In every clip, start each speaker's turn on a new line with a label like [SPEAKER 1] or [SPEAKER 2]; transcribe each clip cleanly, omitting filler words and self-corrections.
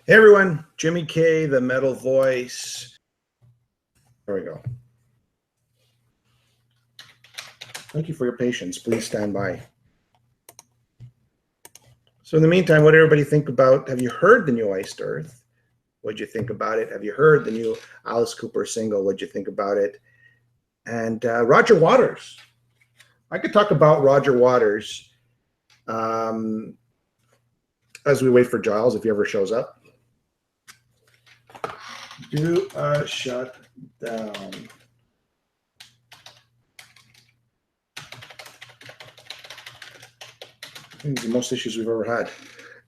[SPEAKER 1] Hey everyone, Jimmy K, the metal voice. There we go. Thank you for your patience. Please stand by. So in the meantime, what did everybody think about, have you heard the new Iced Earth? What'd you think about it? Have you heard the new Alice Cooper single? What'd you think about it? And Roger Waters. I could talk about Roger Waters as we wait for Giles, if he ever shows up. Do a shutdown. I think it's the most issues we've ever had.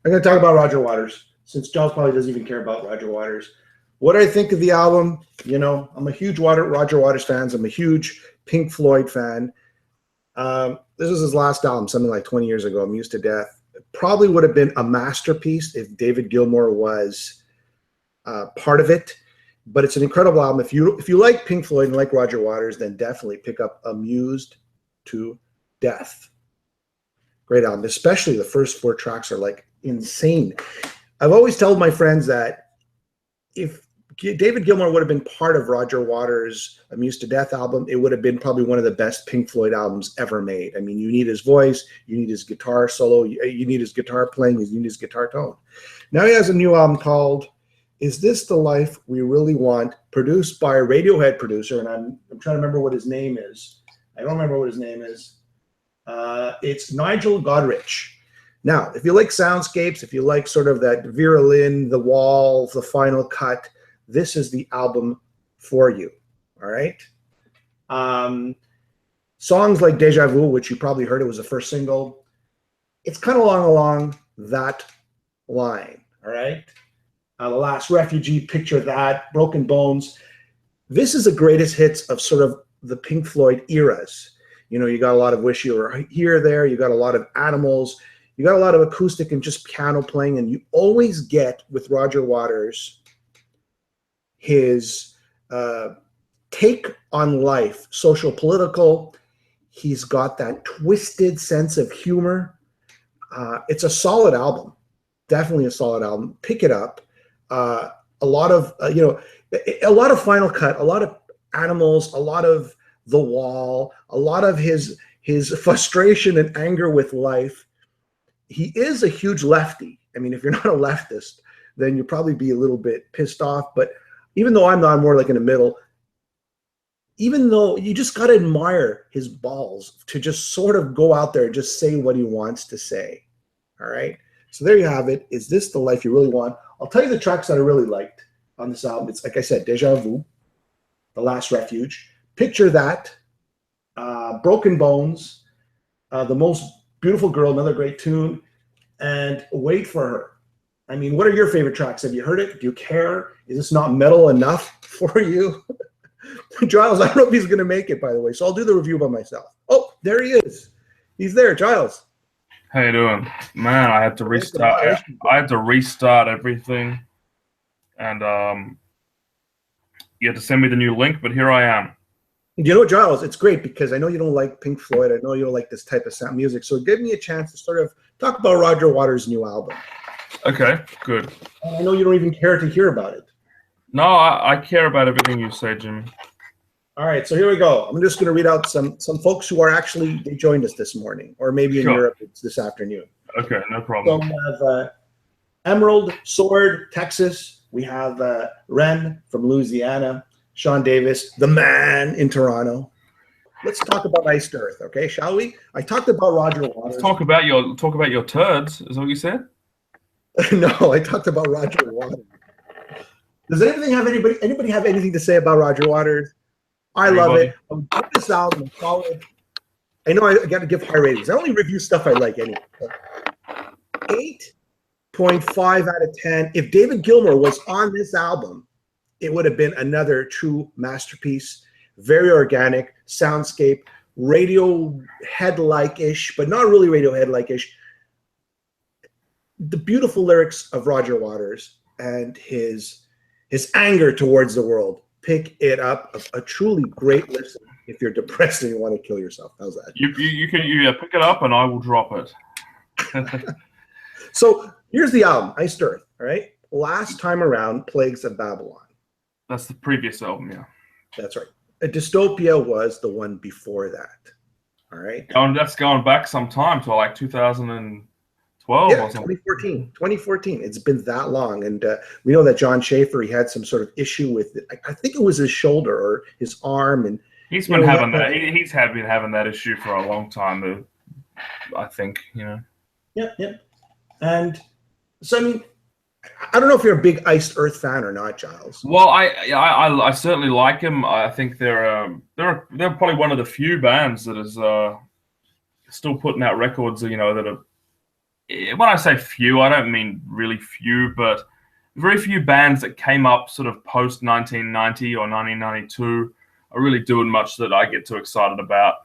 [SPEAKER 1] I'm going to talk about Roger Waters, since Giles probably doesn't even care about Roger Waters. What do I think of the album? You know, I'm a huge Roger Waters fan. I'm a huge Pink Floyd fan. This was his last album, something like 20 years ago, Amused to Death. It probably would have been a masterpiece if David Gilmour was part of it. But it's an incredible album. If you like Pink Floyd and like Roger Waters, then definitely pick up Amused to Death. Great album, especially the first 4 tracks are like insane. I've always told my friends that if David Gilmour would have been part of Roger Waters' Amused to Death album, it would have been probably one of the best Pink Floyd albums ever made. I mean, you need his voice, you need his guitar solo, you need his guitar playing, you need his guitar tone. Now he has a new album called Is This the Life We Really Want, produced by a Radiohead producer, and I'm trying to remember what his name is. I don't remember what his name is. It's Nigel Godrich. Now, if you like soundscapes, if you like sort of that Vera Lynn, The Wall, The Final Cut, this is the album for you, all right? Songs like Deja Vu, which you probably heard, it was the first single. It's kind of along that line, all right? The Last Refugee, Picture That, Broken Bones. This is the greatest hits of sort of the Pink Floyd eras. You know, you got a lot of Wish You Were Here, there. You got a lot of Animals. You got a lot of acoustic and just piano playing. And you always get, with Roger Waters, his take on life, social, political. He's got that twisted sense of humor. It's a solid album. Definitely a solid album. Pick it up. A lot of, a lot of Final Cut, a lot of Animals, a lot of The Wall, a lot of his frustration and anger with life. He is a huge lefty. I mean, if you're not a leftist, then you'll probably be a little bit pissed off. But even though I'm not, more like in the middle, even though you just got to admire his balls to just sort of go out there and just say what he wants to say. All right. So there you have it. Is This the Life You Really Want? I'll tell you the tracks that I really liked on this album. It's, like I said, Deja Vu, The Last Refuge, Picture That, Broken Bones, The Most Beautiful Girl, another great tune, and Wait for Her. I mean, what are your favorite tracks? Have you heard it? Do you care? Is this not metal enough for you? Giles, I don't know if he's going to make it, by the way, so I'll do the review by myself. Oh, there he is. He's there, Giles.
[SPEAKER 2] How you doing? Man, I had to restart. I had to restart everything, and you had to send me the new link, but here I am.
[SPEAKER 1] You know, Giles, it's great because I know you don't like Pink Floyd. I know you don't like this type of sound music. So it gave me a chance to sort of talk about Roger Waters' new album.
[SPEAKER 2] Okay, good.
[SPEAKER 1] And I know you don't even care to hear about it.
[SPEAKER 2] No, I care about everything you say, Jimmy.
[SPEAKER 1] All right, so here we go. I'm just going to read out some folks who are actually, they joined us this morning, or maybe in Europe it's this afternoon.
[SPEAKER 2] Okay, no problem.
[SPEAKER 1] So we have Emerald, Sword, Texas. We have Ren from Louisiana. Sean Davis, the man in Toronto. Let's talk about Iced Earth, okay? Shall we? I talked about Roger Waters.
[SPEAKER 2] Let's talk about your turds. Is that what you said?
[SPEAKER 1] No, I talked about Roger Waters. Does anybody have anything to say about Roger Waters? I love it. I'll give this album a solid. I know I got to give high ratings. I only review stuff I like anyway. 8.5 out of 10. If David Gilmour was on this album, it would have been another true masterpiece. Very organic, soundscape, Radiohead-like-ish, but not really Radiohead-like-ish. The beautiful lyrics of Roger Waters and his anger towards the world. Pick it up. A truly great listen if you're depressed and you want to kill yourself. How's that?
[SPEAKER 2] You can pick it up and I will drop it.
[SPEAKER 1] So here's the album, Iced Earth. All right. Last Time Around, Plagues of Babylon.
[SPEAKER 2] That's the previous album, yeah.
[SPEAKER 1] That's right. A Dystopia was the one before that. All right.
[SPEAKER 2] That's going back some time to like 2012
[SPEAKER 1] Yeah,
[SPEAKER 2] or something.
[SPEAKER 1] 2014. It's been that long. And we know that John Schaefer, he had some sort of issue with it. I think it was his shoulder or his arm. And
[SPEAKER 2] he's been having that. He's been having that issue for a long time, I think,
[SPEAKER 1] Yeah. And so, I mean, I don't know if you're a big Iced Earth fan or not, Giles.
[SPEAKER 2] Well, I certainly like him. I think they're probably one of the few bands that is still putting out records. That are. When I say few, I don't mean really few, but very few bands that came up sort of post 1990 or 1992 are really doing much that I get too excited about.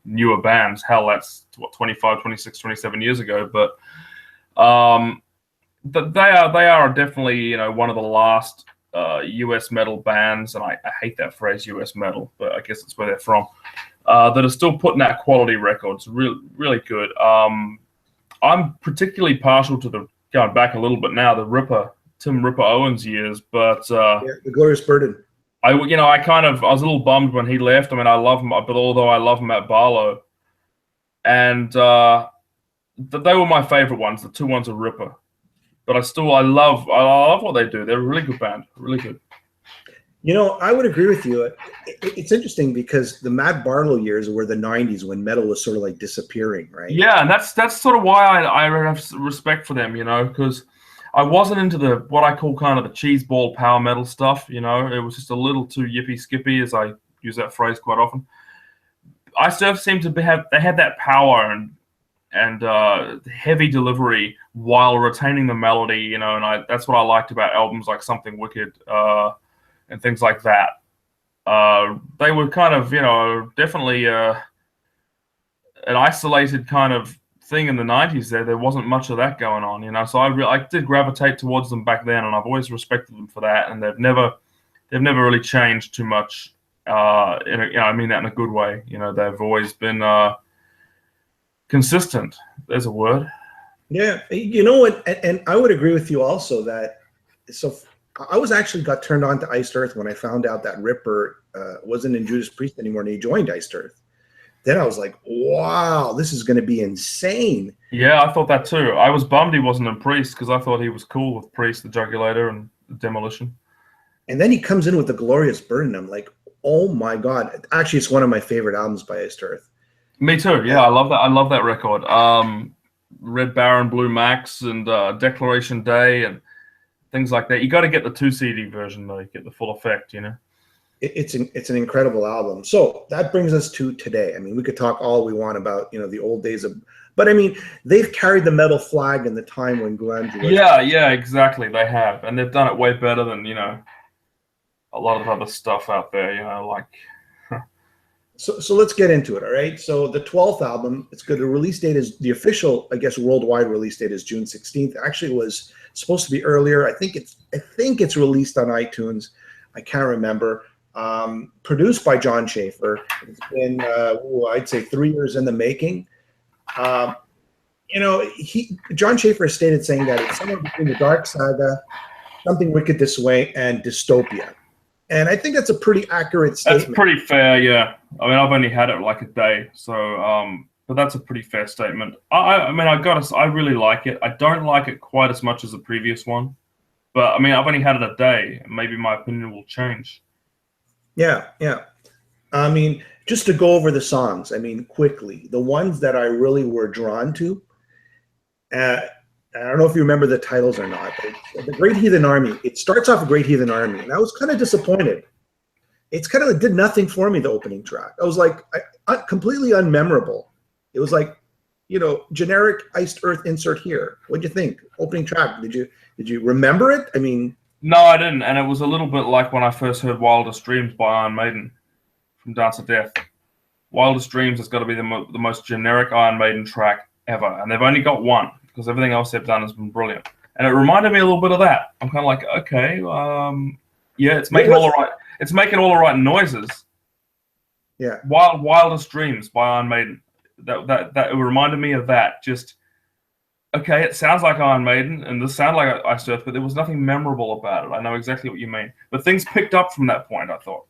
[SPEAKER 2] Newer bands. Hell, that's 25, 26, 27 years ago, but. They are definitely one of the last US metal bands, and I hate that phrase US metal, but I guess it's where they're from. That are still putting out quality records, really good. I'm particularly partial to going back a little bit now, the Tim Ripper Owens years, but
[SPEAKER 1] the Glorious Burden.
[SPEAKER 2] I was a little bummed when he left. I mean, I love him, but although I love him at Barlow, and they were my favorite ones. The two ones are Ripper. But I love what they do. They're a really good band, really good.
[SPEAKER 1] I would agree with you. It's interesting because the Matt Barlow years were the 90s when metal was sort of like disappearing, right?
[SPEAKER 2] Yeah, and that's sort of why I have respect for them, because I wasn't into what I call kind of the cheeseball power metal stuff, It was just a little too yippy skippy, as I use that phrase quite often. I still seem to they had that power and heavy delivery while retaining the melody, and that's what I liked about albums like Something Wicked and things like that. They were kind of, definitely an isolated kind of thing in the 90s there wasn't much of that going on, so I did gravitate towards them back then, and I've always respected them for that, and they've never really changed too much. I mean that in a good way. They've always been consistent. There's a word.
[SPEAKER 1] Yeah, what, and I would agree with you also that. So I got turned on to Iced Earth when I found out that Ripper wasn't in Judas Priest anymore, and he joined Iced Earth. Then I was like, wow, this is going to be insane.
[SPEAKER 2] Yeah, I thought that too. I was bummed he wasn't in Priest because I thought he was cool with Priest, the Jugulator, and Demolition. And
[SPEAKER 1] then he comes in with the Glorious Burden. I'm like, oh my God. Actually, it's one of my favorite albums by Iced Earth.
[SPEAKER 2] Me too. Yeah, I love that. I love that record. Red Baron, Blue Max, and Declaration Day, and things like that. You got to get the 2 CD version though. You get the full effect.
[SPEAKER 1] It's an incredible album. So that brings us to today. I mean, we could talk all we want about the old days of, but I mean, they've carried the metal flag in the time when grunge was.
[SPEAKER 2] Yeah, exactly. They have, and they've done it way better than a lot of other stuff out there. Like.
[SPEAKER 1] So let's get into it, all right? So the 12th album, it's good. The release date is the official, I guess, worldwide release date is June 16th. Actually, it was supposed to be earlier. I think it's released on iTunes. I can't remember. Produced by John Schaefer. It's been, I'd say 3 years in the making. John Schaefer stated saying that it's somewhere between the Dark Saga, Something Wicked This Way, and Dystopia. And I think that's a pretty accurate statement.
[SPEAKER 2] That's pretty fair, yeah. I mean, I've only had it like a day, so but that's a pretty fair statement. I really like it. I don't like it quite as much as the previous one, but I mean, I've only had it a day. Maybe my opinion will change.
[SPEAKER 1] Yeah. I mean, just to go over the songs, I mean, quickly, the ones that I really were drawn to, I don't know if you remember the titles or not, but the Great Heathen Army, it starts off a Great Heathen Army, and I was kind of disappointed. It's kind of did nothing for me, the opening track. I was like, completely unmemorable. It was like, generic Iced Earth insert here. What'd you think? Opening track, did you remember it? I mean.
[SPEAKER 2] No, I didn't, and it was a little bit like when I first heard Wildest Dreams by Iron Maiden from Dance of Death. Wildest Dreams has got to be the most generic Iron Maiden track ever, and they've only got one, because everything else they've done has been brilliant. And it reminded me a little bit of that. I'm kind of like, okay, yeah, it's making all the right noises.
[SPEAKER 1] Yeah.
[SPEAKER 2] Wildest Dreams by Iron Maiden. That it reminded me of that. Just okay, it sounds like Iron Maiden, and this sounded like Iced Earth, but there was nothing memorable about it. I know exactly what you mean. But things picked up from that point, I thought.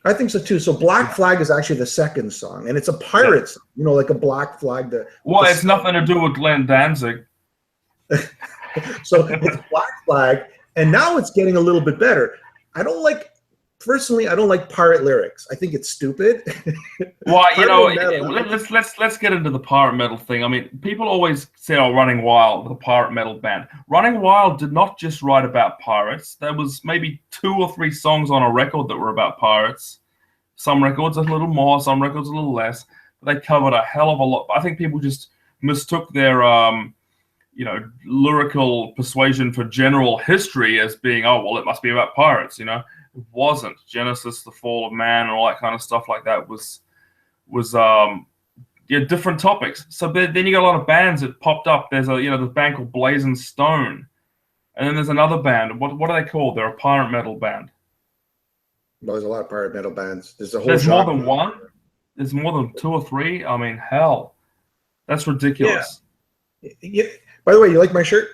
[SPEAKER 1] I think so too. So Black Flag is actually the second song, and it's a pirate song, you know, like a Black Flag.
[SPEAKER 2] Well, it's nothing to do with Glenn Danzig.
[SPEAKER 1] So it's Black Flag, and now it's getting a little bit better. Personally, I don't like pirate lyrics. I think it's stupid.
[SPEAKER 2] Well, you know, let's get into the pirate metal thing. I mean, people always say, "Oh, Running Wild, the pirate metal band." Running Wild did not just write about pirates. There was maybe 2 or 3 songs on a record that were about pirates. Some records a little more, some records a little less. But they covered a hell of a lot. I think people just mistook their lyrical persuasion for general history as being, oh, well, it must be about pirates, you know. It wasn't. Genesis, the fall of man, and all that kind of stuff like that was different topics. So then you got a lot of bands that popped up. There's this band called Blazing Stone, and then there's another band. What are they called? They're a pirate metal band.
[SPEAKER 1] Well, there's a lot of pirate metal bands.
[SPEAKER 2] There's more than one. There's more than 2 or 3. I mean, hell, that's ridiculous.
[SPEAKER 1] Yeah. By the way, you like my shirt?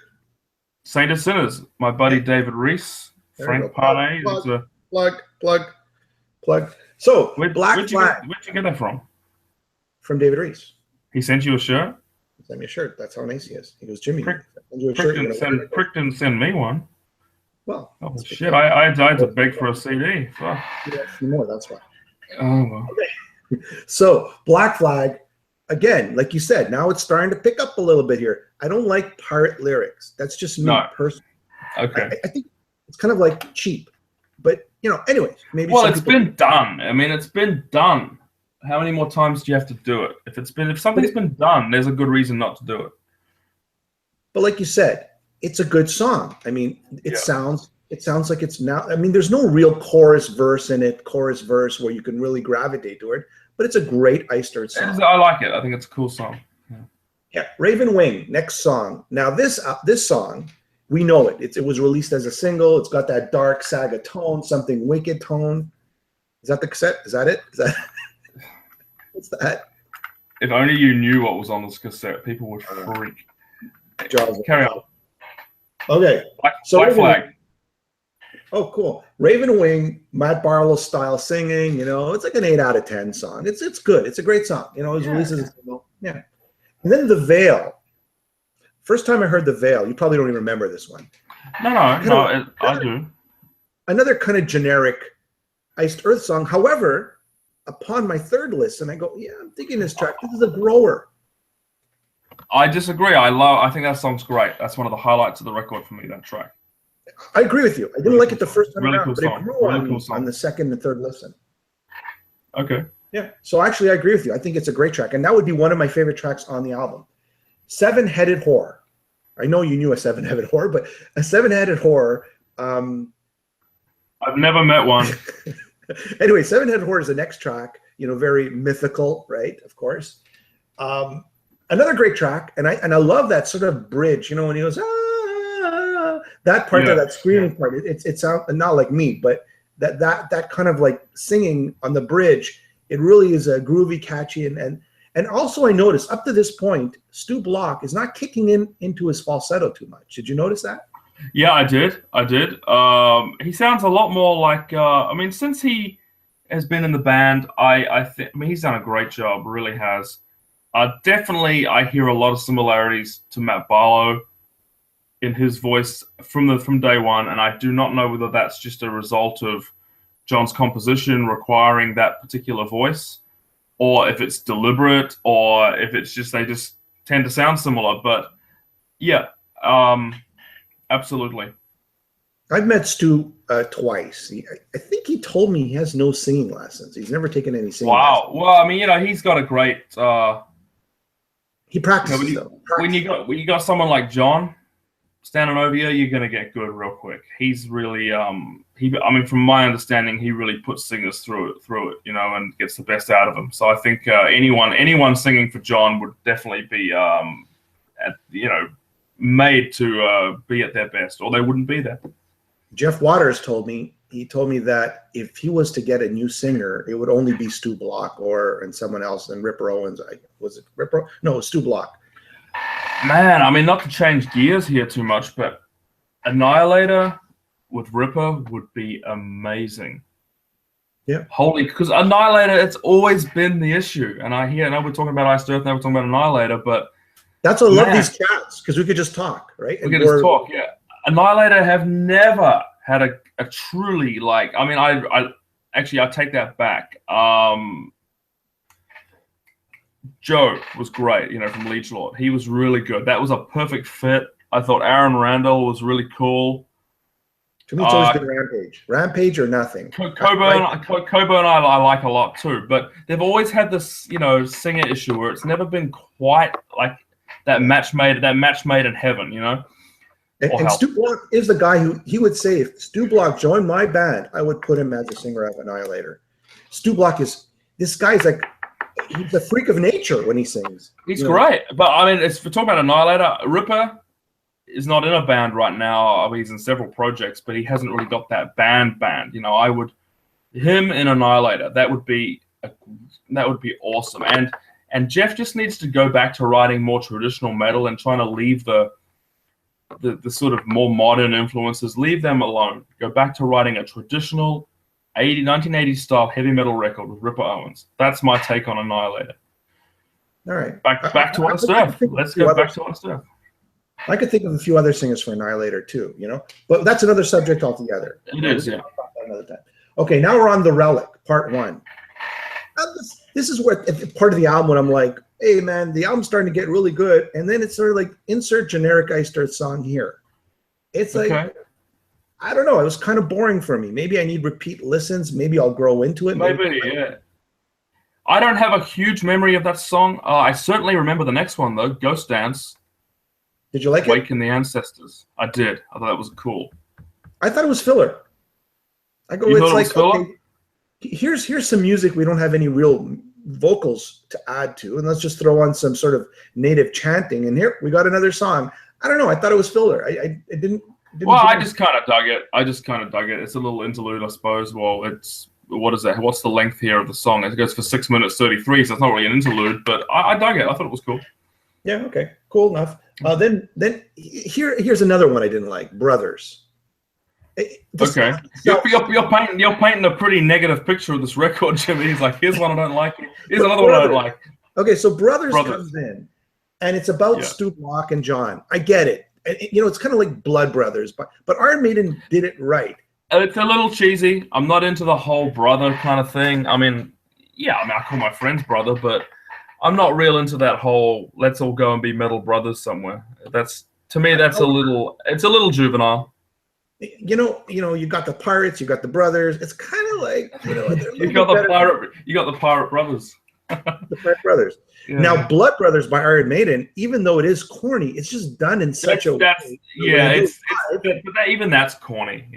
[SPEAKER 2] Saint of Sinners. My buddy David Reese. Frank Parnay.
[SPEAKER 1] Plug. So,
[SPEAKER 2] where'd you get that from?
[SPEAKER 1] From David Reese.
[SPEAKER 2] He sent you a shirt?
[SPEAKER 1] He sent me a shirt. That's how nice he is. He goes, Jimmy,
[SPEAKER 2] Prick didn't send me one.
[SPEAKER 1] Well,
[SPEAKER 2] oh, shit. I had to beg for a CD. Fuck.
[SPEAKER 1] More, that's why.
[SPEAKER 2] Oh, well.
[SPEAKER 1] Okay. So, Black Flag, again, like you said, now it's starting to pick up a little bit here. I don't like pirate lyrics. That's just me personally.
[SPEAKER 2] Okay.
[SPEAKER 1] I think it's kind of like cheap. But, anyways, maybe.
[SPEAKER 2] Well, it's been done. I mean, it's been done. How many more times do you have to do it? If something's been done, there's a good reason not to do it.
[SPEAKER 1] But like you said, it's a good song. I mean, it sounds like it's now. I mean, there's no real chorus verse where you can really gravitate toward. But it's a great Iced Earth song.
[SPEAKER 2] I like it. I think it's a cool song.
[SPEAKER 1] Yeah. Raven Wing, next song. Now this song, we know it. It was released as a single. It's got that dark saga tone, something wicked tone. Is that the cassette? Is that it? What's that?
[SPEAKER 2] If only you knew what was on this cassette, people would freak. Carry on.
[SPEAKER 1] Okay.
[SPEAKER 2] Black Flag.
[SPEAKER 1] Oh, cool. Raven Wing, Matt Barlow style singing. It's like an 8 out of 10 song. It's good. It's a great song. It was released as a single. Yeah. And then The Veil. First time I heard The Veil, you probably don't even remember this one.
[SPEAKER 2] No, I do.
[SPEAKER 1] Another kind of generic Iced Earth song. However, upon my third listen, I go, yeah, I'm thinking this track. This is a grower.
[SPEAKER 2] I disagree. I think that song's great. That's one of the highlights of the record for me, that track.
[SPEAKER 1] I agree with you. I didn't like it the first time
[SPEAKER 2] really
[SPEAKER 1] around,
[SPEAKER 2] cool
[SPEAKER 1] but
[SPEAKER 2] song.
[SPEAKER 1] it grew on the second and third listen.
[SPEAKER 2] Okay.
[SPEAKER 1] Yeah. So actually, I agree with you. I think it's a great track. And that would be one of my favorite tracks on the album. Seven-Headed Whore. I know you knew a seven-headed whore, but a seven-headed whore.
[SPEAKER 2] I've never met one.
[SPEAKER 1] Anyway, Seven-Headed Whore is the next track. Very mythical, right? Of course. Another great track, and I love that sort of bridge. When he goes, that part, that screaming part. It sounds not like me, but that kind of like singing on the bridge. It really is a groovy, catchy, and also I noticed up to this point, Stu Block is not kicking into his falsetto too much. Did you notice that?
[SPEAKER 2] Yeah, I did. He sounds a lot more like. Since he has been in the band, I think. He's done a great job. Really has. Definitely, I hear a lot of similarities to Matt Barlow in his voice from day one, and I do not know whether that's just a result of John's composition requiring that particular voice, or if it's deliberate, or if it's just they just tend to sound similar. But yeah, absolutely.
[SPEAKER 1] I've met Stu twice. I think he told me he has no singing lessons. He's never taken any singing lessons.
[SPEAKER 2] Well, he's got a great.
[SPEAKER 1] He practices.
[SPEAKER 2] When you got someone like John standing over you, you're gonna get good real quick. He's really from my understanding, he really puts singers through it, and gets the best out of them. So I think anyone singing for John would definitely be made to be at their best, or they wouldn't be there.
[SPEAKER 1] Jeff Waters told me that if he was to get a new singer, it would only be Stu Block and someone else, and Ripper Owens. Was it Ripper? No, it was Stu Block.
[SPEAKER 2] Man, I mean, not to change gears here too much, but Annihilator with Ripper would be amazing.
[SPEAKER 1] Yeah.
[SPEAKER 2] Holy, because Annihilator, it's always been the issue. And I know we're talking about Iced Earth, now we're talking about Annihilator, but
[SPEAKER 1] that's why I love these chats, because we could just talk, right?
[SPEAKER 2] We could just talk, yeah. Annihilator have never had a truly, like, I mean, I take that back. Joe was great, from Leech Lord. He was really good. That was a perfect fit. I thought Aaron Randall was really cool.
[SPEAKER 1] To me, it's always been Rampage. Rampage or nothing.
[SPEAKER 2] Coburn I like a lot too, but they've always had this, singer issue where it's never been quite like that match made in heaven,
[SPEAKER 1] And Stu Block is the guy who he would say, if Stu Block joined my band, I would put him as a singer of Annihilator. Stu Block this guy's like, he's a freak of nature when he sings.
[SPEAKER 2] He's great. But I mean, if we're talking about Annihilator, Ripper is not in a band right now. I mean, he's in several projects, but he hasn't really got that band. I would him in Annihilator. That would be awesome. And Jeff just needs to go back to writing more traditional metal and trying to leave the sort of more modern influences. Leave them alone. Go back to writing a traditional 1980s style heavy metal record with Ripper Owens. That's my take on Annihilator.
[SPEAKER 1] All right.
[SPEAKER 2] Back to Iced Earth. Let's go back to Iced Earth.
[SPEAKER 1] I could think of a few other singers for Annihilator too, but that's another subject altogether.
[SPEAKER 2] It is, yeah.
[SPEAKER 1] Another time. Okay, now we're on the Relic, part 1. This is where part of the album when I'm like, hey man, the album's starting to get really good, and then it's sort of like insert generic Iced Earth song here. It's like, I don't know, it was kind of boring for me. Maybe I need repeat listens. Maybe I'll grow into it.
[SPEAKER 2] Maybe yeah. I don't have a huge memory of that song. I certainly remember the next one though, Ghost Dance.
[SPEAKER 1] Did you like it?
[SPEAKER 2] Awaken the Ancestors. I did. I thought that was cool.
[SPEAKER 1] I thought it was filler. It's like, okay, here's some music we don't have any real vocals to add to, and let's just throw on some sort of native chanting, and here we got another song. I don't know. I thought it was filler. I didn't.
[SPEAKER 2] Well, I just kind of dug it. It's a little interlude, I suppose. Well, what is that? What's the length here of the song? It goes for 6 minutes 33, so it's not really an interlude, but I dug it. I thought it was cool.
[SPEAKER 1] Yeah. Okay. Cool enough. Then here's another one I didn't like. Brothers.
[SPEAKER 2] Okay. You're painting a pretty negative picture of this record, Jimmy. He's like, here's one I don't like. Here's another one I don't like.
[SPEAKER 1] Okay, so Brothers comes in, and it's about Stu Block and John. I get it. It's kind of like Blood Brothers, but Iron Maiden did it right.
[SPEAKER 2] It's a little cheesy. I'm not into the whole brother kind of thing. I mean, I call my friends brother, but I'm not real into that whole let's all go and be metal brothers somewhere. To me, it's a little juvenile.
[SPEAKER 1] You got the Pirates, you got the Brothers. It's kind of like
[SPEAKER 2] you got the Pirate Brothers.
[SPEAKER 1] The Pirate Brothers. Yeah. Now, Blood Brothers by Iron Maiden, even though it is corny, it's just done in such a way.
[SPEAKER 2] Yeah, even that's corny,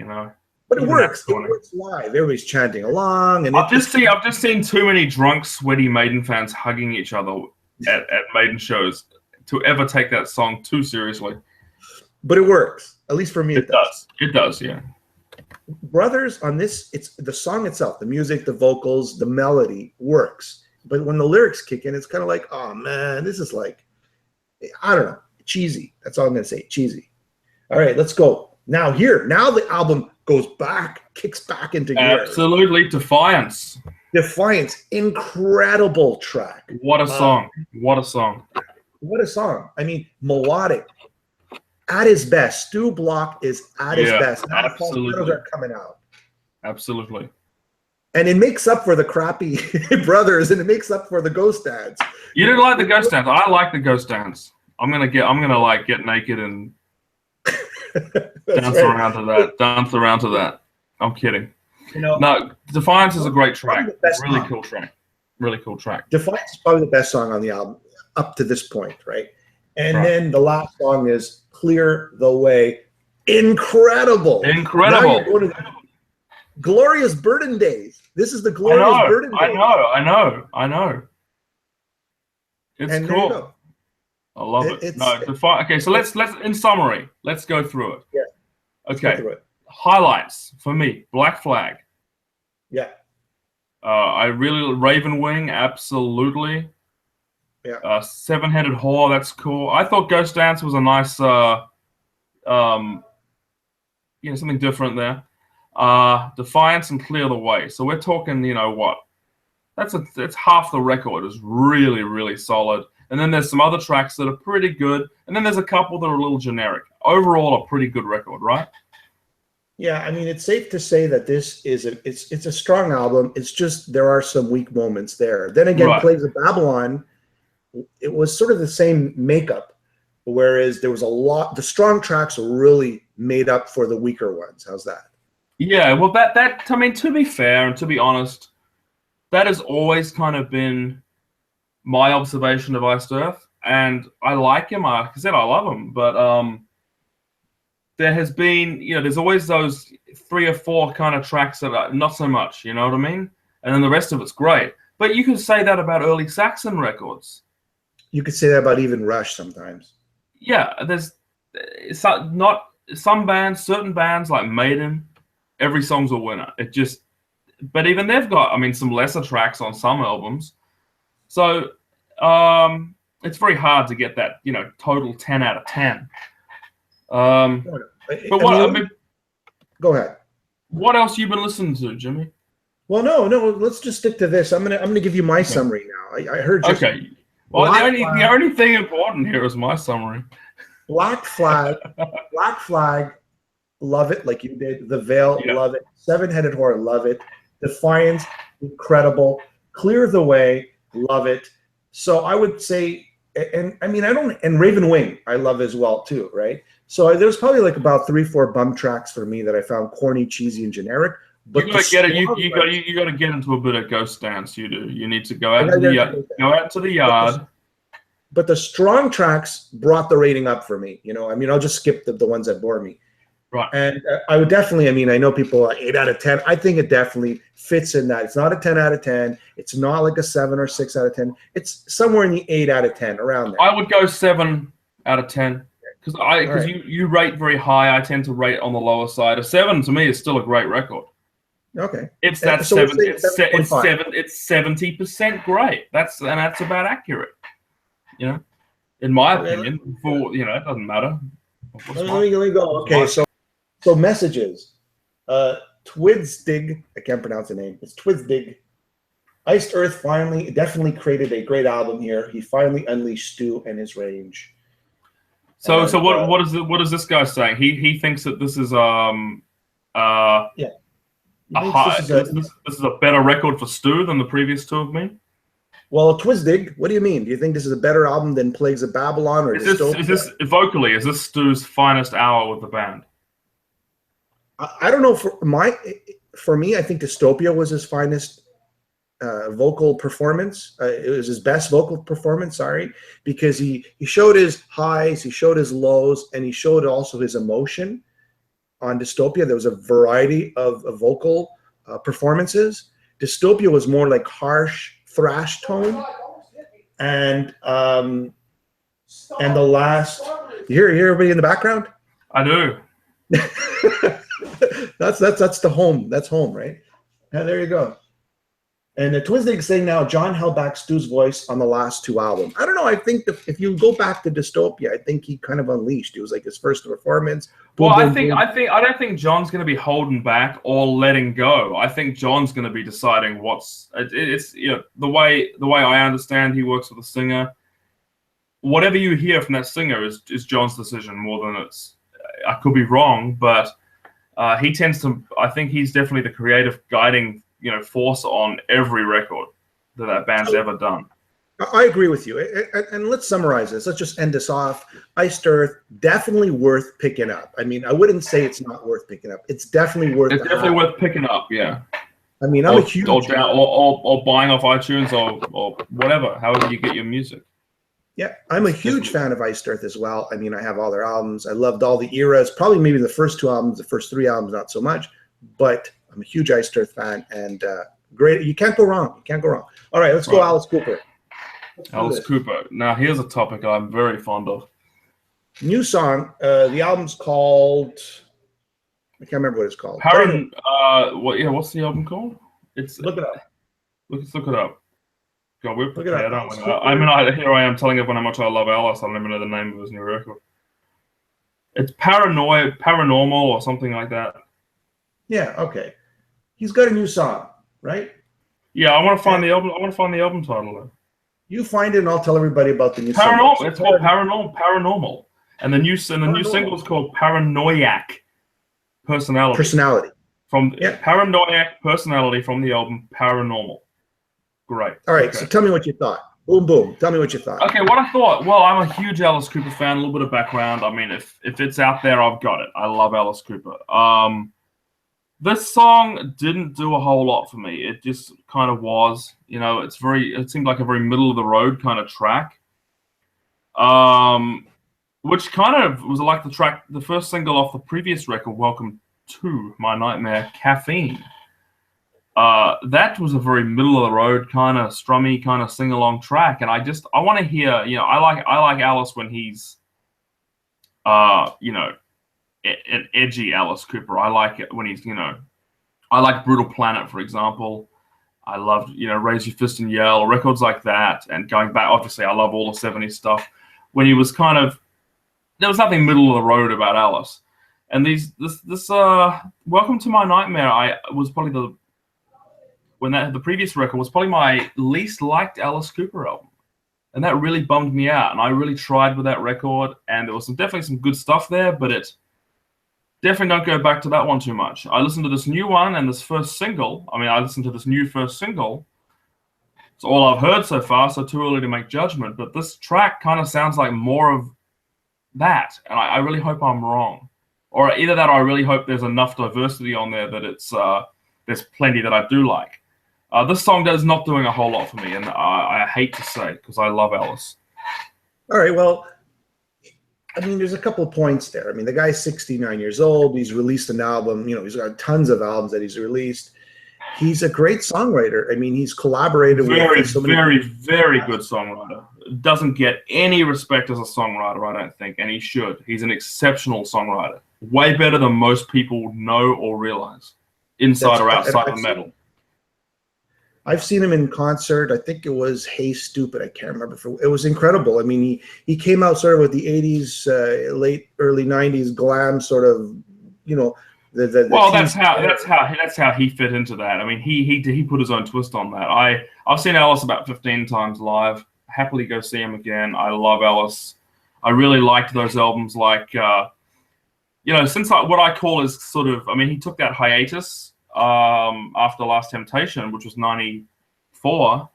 [SPEAKER 1] But it works. It works live. Everybody's chanting along, and
[SPEAKER 2] I've just seen too many drunk, sweaty Maiden fans hugging each other at Maiden shows to ever take that song too seriously.
[SPEAKER 1] But it works. At least for me, it does.
[SPEAKER 2] It does, yeah.
[SPEAKER 1] Brothers on this, it's the song itself, the music, the vocals, the melody works. But when the lyrics kick in, it's kind of like, oh man, this is like, I don't know, cheesy. That's all I'm going to say, cheesy. All right, let's go. Now the album goes back, kicks back into gear.
[SPEAKER 2] Absolutely, Defiance.
[SPEAKER 1] Defiance, incredible track.
[SPEAKER 2] What a song. What a song.
[SPEAKER 1] What a song. I mean, melodic. At his best. Stu Block is at his best.
[SPEAKER 2] Absolutely.
[SPEAKER 1] Are coming out.
[SPEAKER 2] Absolutely.
[SPEAKER 1] And it makes up for the crappy Brothers, and it makes up for the Ghost Dance.
[SPEAKER 2] You didn't like the Ghost Dance. I like the Ghost Dance. I'm gonna get naked and dance around to that. I'm kidding. No, Defiance is a great track. Really cool track. Really cool track.
[SPEAKER 1] Defiance is probably the best song on the album up to this point, right? And then the last song is Clear the Way. Incredible.
[SPEAKER 2] Incredible.
[SPEAKER 1] Now you're going to Glorious Burden Days. This is the Glorious Burden Days.
[SPEAKER 2] I know. It's cool. I love it. Okay, so let's in summary, let's go through it.
[SPEAKER 1] Yeah.
[SPEAKER 2] Okay. Highlights for me: Black Flag.
[SPEAKER 1] Yeah.
[SPEAKER 2] I really Raven Wing, absolutely.
[SPEAKER 1] Yeah.
[SPEAKER 2] Seven-Headed Whore, that's cool. I thought Ghost Dance was a nice, something different there. Defiance and Clear the Way. So we're talking, what? It's half the record is really, really solid. And then there's some other tracks that are pretty good. And then there's a couple that are a little generic. Overall, a pretty good record, right?
[SPEAKER 1] Yeah, I mean, it's safe to say that this is it's a strong album. It's just there are some weak moments there. Then again,
[SPEAKER 2] Right.
[SPEAKER 1] Plagues of Babylon, it was sort of the same makeup, whereas there was the strong tracks really made up for the weaker ones. How's that?
[SPEAKER 2] Yeah, well, I mean, to be fair and to be honest, that has always kind of been my observation of Iced Earth, and I like him. Like I said, I love him, but there has been, there's always those 3 or 4 kind of tracks that are not so much, you know what I mean? And then the rest of it's great. But you could say that about early Saxon records.
[SPEAKER 1] You could say that about even Rush sometimes.
[SPEAKER 2] Yeah, not some bands, certain bands like Maiden, every song's a winner. But even they've got, I mean, some lesser tracks on some albums. So it's very hard to get that, total 10 out of 10. But
[SPEAKER 1] go ahead.
[SPEAKER 2] What else you been listening to, Jimmy?
[SPEAKER 1] Well, no. Let's just stick to this. I'm gonna give you my summary now. I heard you.
[SPEAKER 2] Okay. Well, the only thing important here is my summary.
[SPEAKER 1] Black Flag, love it like you did. The Veil, love it. Seven-Headed Whore, love it. Defiance, incredible. Clear the Way, love it. So I would say, and Raven Wing, I love as well too, right? So there's probably like about 3-4 bum tracks for me that I found corny, cheesy, and generic. But
[SPEAKER 2] you gotta get it. You gotta get into a bit of Ghost Dance. You do. You need to go out to the yard.
[SPEAKER 1] But the strong tracks brought the rating up for me. I'll just skip the ones that bore me.
[SPEAKER 2] Right.
[SPEAKER 1] And I would definitely, I know people are 8 out of 10. I think it definitely fits in that. It's not a 10 out of 10. It's not like a 7 or 6 out of 10. It's somewhere in the 8 out of 10, around there.
[SPEAKER 2] I would go 7 out of 10 because you rate very high. I tend to rate on the lower side. A 7 to me is still a great record.
[SPEAKER 1] Okay.
[SPEAKER 2] It's that 7. It's 70% great. That's about accurate. In my opinion, it doesn't matter.
[SPEAKER 1] Let me go. Okay, so messages. Twidsdig, I can't pronounce the name. It's Twidsdig. Iced Earth definitely created a great album here. He finally unleashed Stu and his range.
[SPEAKER 2] So what is this guy saying? He thinks that this is this is a better record for Stu than the previous 2 of me.
[SPEAKER 1] Well, Twisdig, what do you mean? Do you think this is a better album than Plagues of Babylon or
[SPEAKER 2] is this vocally? Is this Stu's finest hour with the band?
[SPEAKER 1] I don't know. For me, I think Dystopia was his finest vocal performance. It was his best vocal performance. Sorry, because he showed his highs, he showed his lows, and he showed also his emotion. On Dystopia, there was a variety of vocal performances. Dystopia was more like harsh thrash tone, and the last, you hear everybody in the background?
[SPEAKER 2] I do.
[SPEAKER 1] that's the home. That's home, right? And there you go. And the Twisdig saying now John held back Stu's voice on the last 2 albums. I don't know. I think if you go back to Dystopia, I think he kind of unleashed. It was like his first performance.
[SPEAKER 2] I don't think John's going to be holding back or letting go. I think John's going to be deciding it's the way I understand he works with a singer. Whatever you hear from that singer is John's decision more than it's. I could be wrong, but he tends to. I think he's definitely the creative guiding force on every record that band's ever done.
[SPEAKER 1] I agree with you. And let's summarize this. Let's just end this off. Iced Earth, definitely worth picking up. I mean, I wouldn't say it's not worth picking up. It's definitely worth
[SPEAKER 2] worth picking up, yeah.
[SPEAKER 1] I mean, I'm a huge...
[SPEAKER 2] Or buying off iTunes or whatever, however you get your music.
[SPEAKER 1] Yeah, I'm a huge fan of Iced Earth as well. I mean, I have all their albums. I loved all the eras. Probably maybe the first 2 albums, the first 3 albums, not so much. But I'm a huge Iced Earth fan, and great. You can't go wrong. You can't go wrong. All right, let's go Alice Cooper.
[SPEAKER 2] Alice Cooper. Now, here's a topic I'm very fond of.
[SPEAKER 1] New song. The album's called... I can't remember what it's called.
[SPEAKER 2] What's the album called?
[SPEAKER 1] Look it up.
[SPEAKER 2] Let's look it up. God, we're
[SPEAKER 1] Look it up.
[SPEAKER 2] prepared, aren't we? I mean, here I am telling everyone how much I love Alice. I don't even know the name of his new record. It's Paranormal or something like that.
[SPEAKER 1] Yeah, okay. He's got a new song, right?
[SPEAKER 2] Yeah, I want to find the album. I want to find the album title though.
[SPEAKER 1] You find it, and I'll tell everybody about the new
[SPEAKER 2] Paranormal.
[SPEAKER 1] song.
[SPEAKER 2] It's called Paranormal, and the new single is called Paranoiac Personality. From Paranoiac Personality from the album Paranormal. Great.
[SPEAKER 1] All right, so tell me what you thought. Boom, boom. Tell me what you thought.
[SPEAKER 2] Okay, what I thought. Well, I'm a huge Alice Cooper fan. A little bit of background. I mean, if it's out there, I've got it. I love Alice Cooper. This song didn't do a whole lot for me. It just kind of was. You know, it seemed like a very middle of the road kind of track. Which kind of was like the first single off the previous record, Welcome to My Nightmare, Caffeine. That was a very middle of the road kind of strummy kind of sing along track, and I want to hear, you know, I like Alice when he's you know, an edgy Alice Cooper. I like it when he's, you know, I like Brutal Planet, for example. I loved, you know, Raise Your Fist and Yell, records like that. And going back, obviously, I love all the 70s stuff. When he was kind of, there was nothing middle of the road about Alice. And this Welcome to My Nightmare, the previous record was probably my least liked Alice Cooper album. And that really bummed me out. And I really tried with that record. And there was definitely some good stuff there, but it definitely don't go back to that one too much. I listened to this new one and this first single. I mean, I listened to this new first single. It's all I've heard so far, so too early to make judgment. But this track kind of sounds like more of that. And I really hope I'm wrong. Or either that or I really hope there's enough diversity on there that it's there's plenty that I do like. This song is not doing a whole lot for me, and I hate to say because I love Alice.
[SPEAKER 1] All right, well, I mean, there's a couple of points there. I mean, the guy's 69 years old. He's released an album. You know, he's got tons of albums that he's released. He's a great songwriter. I mean, he's collaborated with so many
[SPEAKER 2] very good songwriter. Doesn't get any respect as a songwriter, I don't think, and he should. He's an exceptional songwriter. Way better than most people know or realize, inside or outside of metal.
[SPEAKER 1] I've seen him in concert. I think it was Hey Stupid. I can't remember. It was incredible. I mean, he came out sort of with the 80s, late, early 90s glam sort of, you know.
[SPEAKER 2] That's how he fit into that. I mean, he put his own twist on that. I've seen Alice about 15 times live. Happily go see him again. I love Alice. I really liked those albums. Like, you know, since what I call is sort of, I mean, he took that hiatus after Last Temptation, which was 94.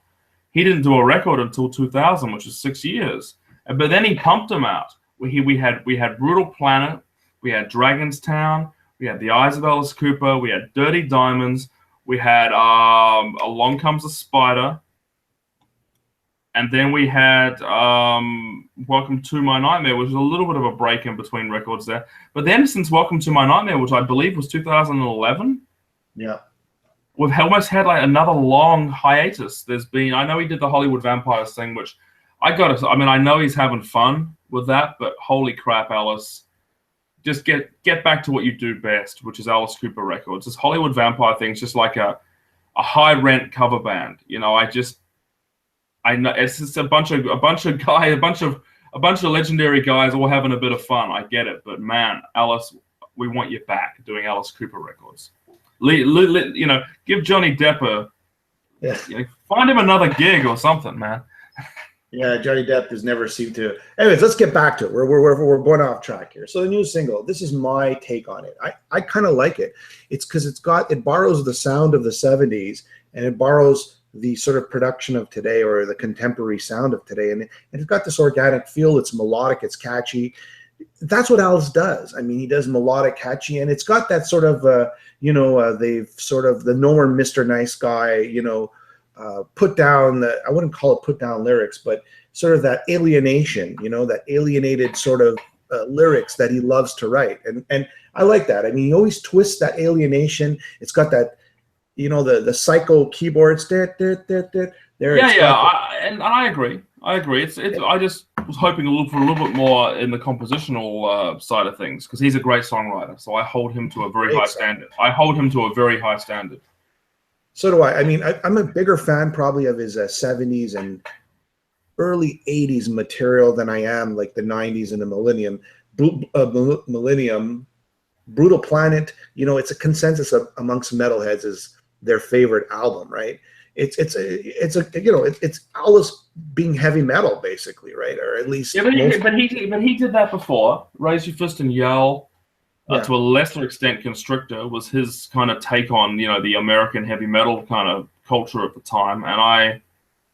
[SPEAKER 2] He didn't do a record until 2000, which is 6 years. But then he pumped them out. We had Brutal Planet, we had Dragon's Town, we had The Eyes of Alice Cooper, we had Dirty Diamonds, we had Along Comes a Spider, and then we had Welcome to My Nightmare, which was a little bit of a break in between records there. But then since Welcome to My Nightmare, which I believe was 2011,
[SPEAKER 1] yeah,
[SPEAKER 2] we've almost had like another long hiatus. I know he did the Hollywood Vampires thing, which I know he's having fun with that, but holy crap, Alice. Just get back to what you do best, which is Alice Cooper records. This Hollywood Vampire thing is just like a high rent cover band. You know, I know it's just a bunch of legendary guys all having a bit of fun. I get it, but man, Alice, we want you back doing Alice Cooper records. You know, give Johnny Depp find him another gig or something, man.
[SPEAKER 1] Yeah, Johnny Depp has never seemed to. Anyways, let's get back to it. We're going off track here. So the new single, this is my take on it. I kind of like it. It's because it borrows the sound of the 70s and it borrows the sort of production of today or the contemporary sound of today, and it's got this organic feel. It's melodic. It's catchy. That's what Alice does. I mean, he does melodic, catchy, and it's got that sort of they've sort of the No More Mr. Nice Guy, put down I wouldn't call it put down lyrics, but sort of that alienation, that alienated sort of lyrics that he loves to write. And I like that. I mean, he always twists that alienation. It's got that, the psycho keyboards. There.
[SPEAKER 2] And I agree. I just was hoping for a little bit more in the compositional side of things, because he's a great songwriter. So I hold him to a very high standard.
[SPEAKER 1] So do I. I mean, I'm a bigger fan probably of his 70s and early 80s material than I am like the 90s and the millennium. Brutal Planet, you know, it's a consensus amongst metalheads is their favorite album, right? It's Alice being heavy metal, basically, right? Or at least.
[SPEAKER 2] Yeah, but he did that before. Raise Your Fist and Yell. To a lesser extent, Constrictor was his kind of take on, you know, the American heavy metal kind of culture at the time, and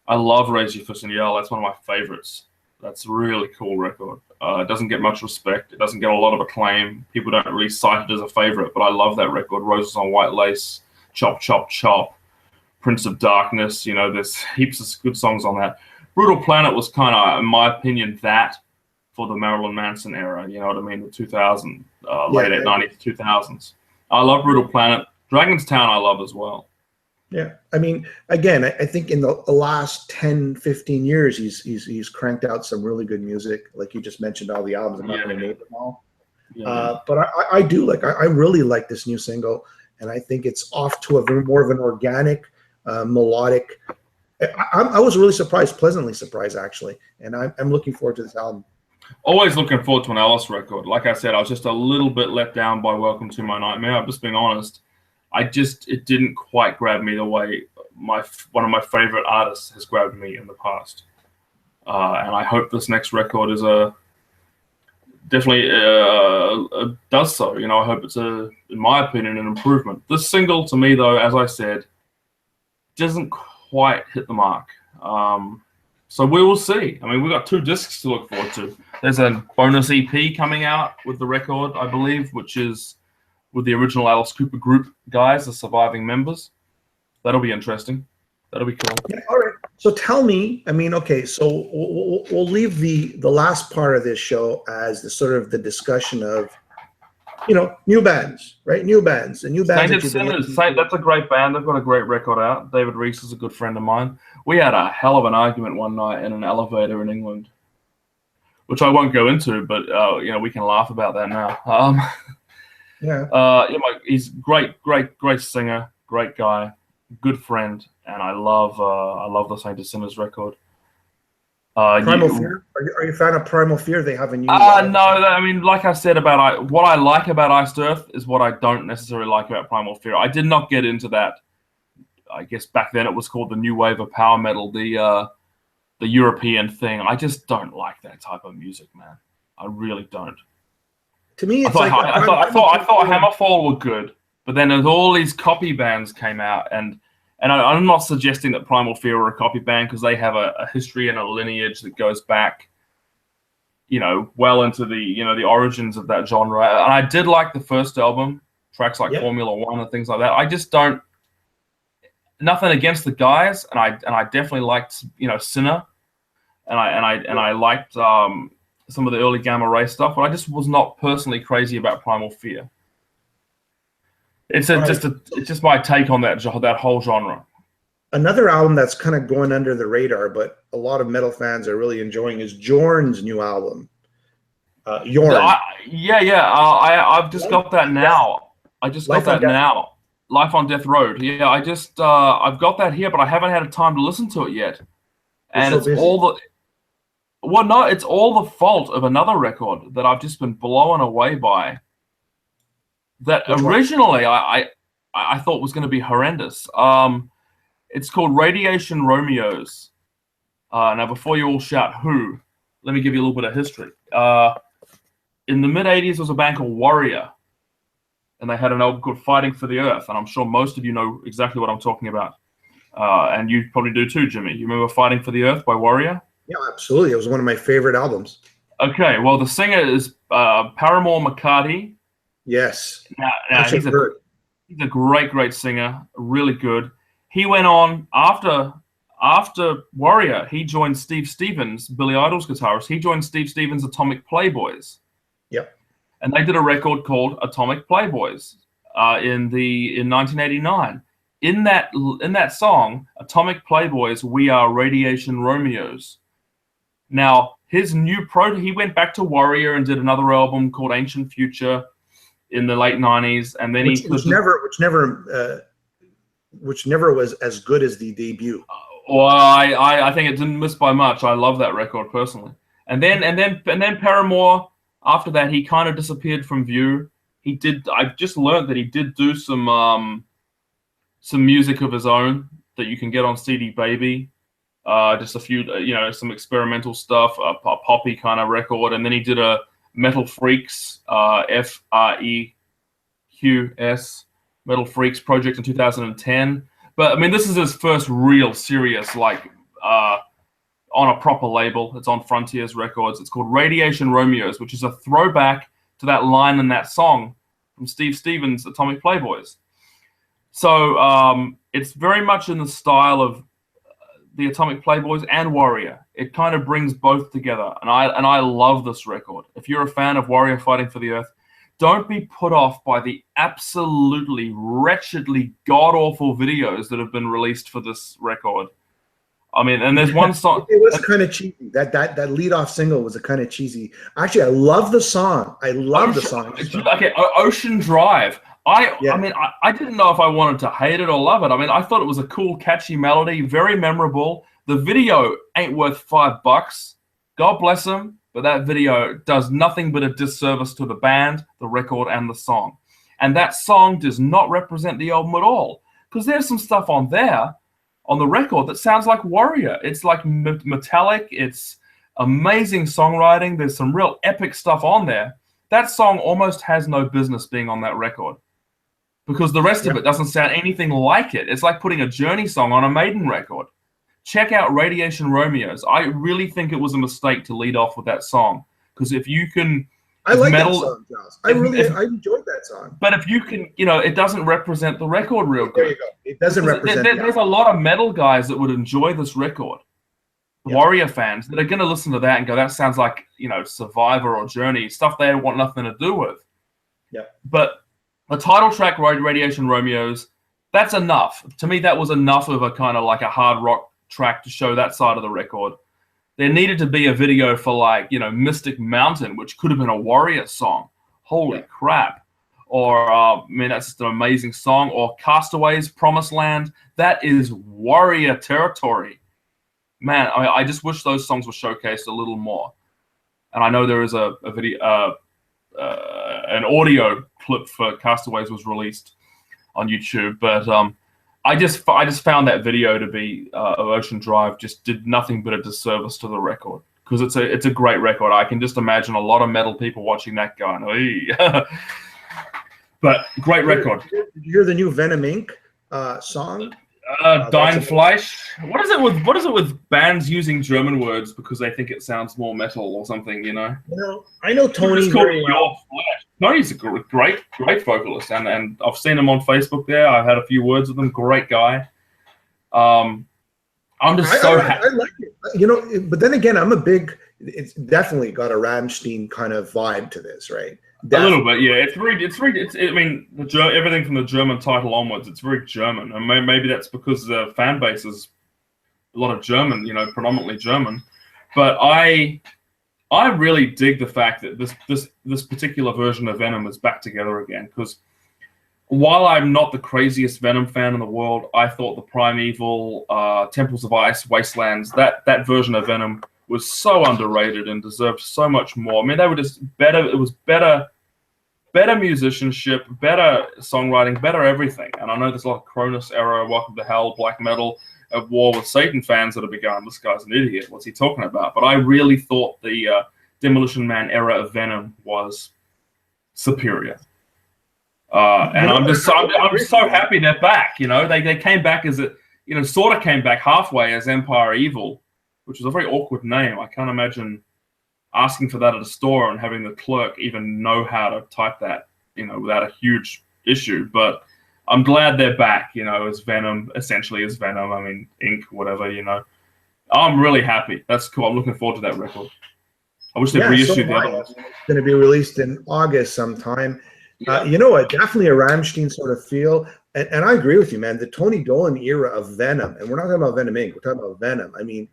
[SPEAKER 2] I love Raise Your Fist and Yell. That's one of my favorites. That's a really cool record. It doesn't get much respect. It doesn't get a lot of acclaim. People don't really cite it as a favorite, but I love that record. Roses on White Lace, Chop, Chop, Chop, Prince of Darkness. You know, there's heaps of good songs on that. Brutal Planet was kind of, in my opinion, that for the Marilyn Manson era. You know what I mean? The 2000, late 90s, 2000s. I love Brutal Planet. Dragon's Town I love as well.
[SPEAKER 1] Yeah, I mean, again, I think in the last 10, 15 years, he's cranked out some really good music. Like you just mentioned, all the albums. I'm not going to name them all. Yeah. But I do like, I really like this new single, and I think it's off to a more of an organic, melodic. I was really surprised, pleasantly surprised, actually. And I'm looking forward to this album.
[SPEAKER 2] Always looking forward to an Alice record. Like I said, I was just a little bit let down by Welcome to My Nightmare. I'm just being honest. It didn't quite grab me the way one of my favorite artists has grabbed me in the past. And I hope this next record is definitely does so. You know, I hope it's in my opinion, an improvement. This single, to me, though, as I said, doesn't quite hit the mark. So we will see. I mean, we've got 2 discs to look forward to. There's a bonus EP coming out with the record, I believe, which is with the original Alice Cooper group guys, the surviving members. That'll be interesting. That'll be cool.
[SPEAKER 1] Yeah, all right. So tell me, I mean, okay, so we'll leave the last part of this show as the sort of the discussion of, you know, new bands, right? New bands. And new bands.
[SPEAKER 2] That's a great band. They've got a great record out. David Reese is a good friend of mine. We had a hell of an argument one night in an elevator in England, which I won't go into, but you know, we can laugh about that now. You know, he's great singer, great guy, good friend, and I love the Saint of Sinners record.
[SPEAKER 1] Primal Fear? Are you a fan of Primal Fear? They have a new.
[SPEAKER 2] No, I mean, like I said about what I like about Iced Earth is what I don't necessarily like about Primal Fear. I did not get into that. I guess back then it was called the new wave of power metal, the European thing. I just don't like that type of music, man. I really don't.
[SPEAKER 1] To me, it's
[SPEAKER 2] I thought Hammerfall were good, but then as all these copy bands came out, and I'm not suggesting that Primal Fear are a copy band because they have a history and a lineage that goes back, you know, well into the origins of that genre. And I did like the first album, tracks like Formula One and things like that. I just don't. Nothing against the guys, and I definitely liked, you know, Sinner, and I liked some of the early Gamma Ray stuff, but I just was not personally crazy about Primal Fear. It's just my take on that whole genre.
[SPEAKER 1] Another album that's kind of going under the radar, but a lot of metal fans are really enjoying, is Jorn's new album. Jorn.
[SPEAKER 2] I've just got that now. Life on Death Road. Yeah, I've got that here, but I haven't had time to listen to it yet. And it's all the fault of another record that I've just been blown away by. That originally I thought was going to be horrendous. It's called Radiation Romeos. Now, before you all shout who, let me give you a little bit of history. In the mid-'80s, there was a band called Warrior, and they had an album called Fighting for the Earth, and I'm sure most of you know exactly what I'm talking about. And you probably do too, Jimmy. You remember Fighting for the Earth by Warrior? Yeah,
[SPEAKER 1] absolutely. It was one of my favorite albums.
[SPEAKER 2] Okay, well, the singer is Paramore McCarty.
[SPEAKER 1] Yes.
[SPEAKER 2] Now he's a great singer, really good. He went on after Warrior. He joined Steve Stevens, Billy Idol's guitarist. He joined Steve Stevens' Atomic Playboys.
[SPEAKER 1] Yep.
[SPEAKER 2] And they did a record called Atomic Playboys in 1989. In that song, Atomic Playboys, we are Radiation Romeos. Now, his new he went back to Warrior and did another album called Ancient Future in the late 90s, and then
[SPEAKER 1] which never which never was as good as the debut.
[SPEAKER 2] Well, I think it didn't miss by much. I love that record personally. And then Paramore. After that, he kind of disappeared from view. I just learned that he did do some music of his own that you can get on CD Baby. Just a few, some experimental stuff, a poppy kind of record, and then he did a Metal Freaks, FREQS, Metal Freaks project in 2010. But I mean, this is his first real serious, on a proper label. It's on Frontiers Records. It's called Radiation Romeos, which is a throwback to that line in that song from Steve Stevens' Atomic Playboys. So it's very much in the style of the Atomic Playboys and Warrior. It kind of brings both together, and I love this record. If you're a fan of Warrior Fighting for the Earth, don't be put off by the absolutely wretchedly god-awful videos that have been released for this record. I mean, and there's one song.
[SPEAKER 1] It was kind of cheesy. That lead-off single was a kind of cheesy. Actually, I love the song. I love the song.
[SPEAKER 2] Okay, Ocean Drive. I mean, I didn't know if I wanted to hate it or love it. I mean, I thought it was a cool, catchy melody, very memorable. The video ain't worth $5. God bless him, but that video does nothing but a disservice to the band, the record, and the song. And that song does not represent the album at all, because there's some stuff on there, on the record, that sounds like Warrior. It's like metallic. It's amazing songwriting. There's some real epic stuff on there. That song almost has no business being on that record, because the rest of it doesn't sound anything like it. It's like putting a Journey song on a Maiden record. Check out Radiation Romeos. I really think it was a mistake to lead off with that song, because if you can...
[SPEAKER 1] I like that song, Giles. I enjoyed that song.
[SPEAKER 2] But if you can, it doesn't represent the record real good.
[SPEAKER 1] There you go. It doesn't represent.
[SPEAKER 2] There's a lot of metal guys that would enjoy this record. Warrior fans that are going to listen to that and go, that sounds like, Survivor or Journey, stuff they want nothing to do with.
[SPEAKER 1] Yeah.
[SPEAKER 2] But the title track, Radiation Romeos, that's enough. To me, that was enough of a kind of like a hard rock track to show that side of the record. There needed to be a video for Mystic Mountain, which could have been a Warrior song. Holy crap. Or, that's just an amazing song. Or Castaways, Promised Land. That is Warrior territory. Man, I just wish those songs were showcased a little more. And I know there is a video, an audio clip for Castaways was released on YouTube, but I just found that video to be of Ocean Drive just did nothing but a disservice to the record, because it's a great record. I can just imagine a lot of metal people watching that going, "Hey." But great record.
[SPEAKER 1] Did you hear the new Venom Inc. Song?
[SPEAKER 2] Dein, Fleisch. What is it with bands using German words because they think it sounds more metal or something?
[SPEAKER 1] I know Tony very well.
[SPEAKER 2] Tony's a great vocalist, and I've seen him on Facebook there. I've had a few words with him. Great guy. I'm just so happy.
[SPEAKER 1] I like it. But then again, it's definitely got a Rammstein kind of vibe to this, right? Definitely.
[SPEAKER 2] A little bit, yeah. I mean, everything from the German title onwards, it's very German, and maybe that's because the fan base is a lot of German, predominantly German. But I really dig the fact that this particular version of Venom is back together again, because while I'm not the craziest Venom fan in the world, I thought the Primeval, Temples of Ice, Wastelands, that version of Venom was so underrated and deserved so much more. I mean, they were just better. It was better musicianship, better songwriting, better everything. And I know there's a lot of Cronus era, Welcome to Hell, black metal, at war with Satan fans that have been going, this guy's an idiot. What's he talking about? But I really thought the Demolition Man era of Venom was superior. And I'm so happy they're back. They came back as sort of came back halfway as Empire Evil, which was a very awkward name. I can't imagine asking for that at a store and having the clerk even know how to type that, without a huge issue. But I'm glad they're back, as Venom, essentially as Venom. I mean, Inc, whatever, I'm really happy. That's cool. I'm looking forward to that record. I wish they'd reissued the other ones.
[SPEAKER 1] It's going to be released in August sometime. Definitely a Rammstein sort of feel. And I agree with you, man. The Tony Dolan era of Venom, and we're not talking about Venom Inc., we're talking about Venom. I mean,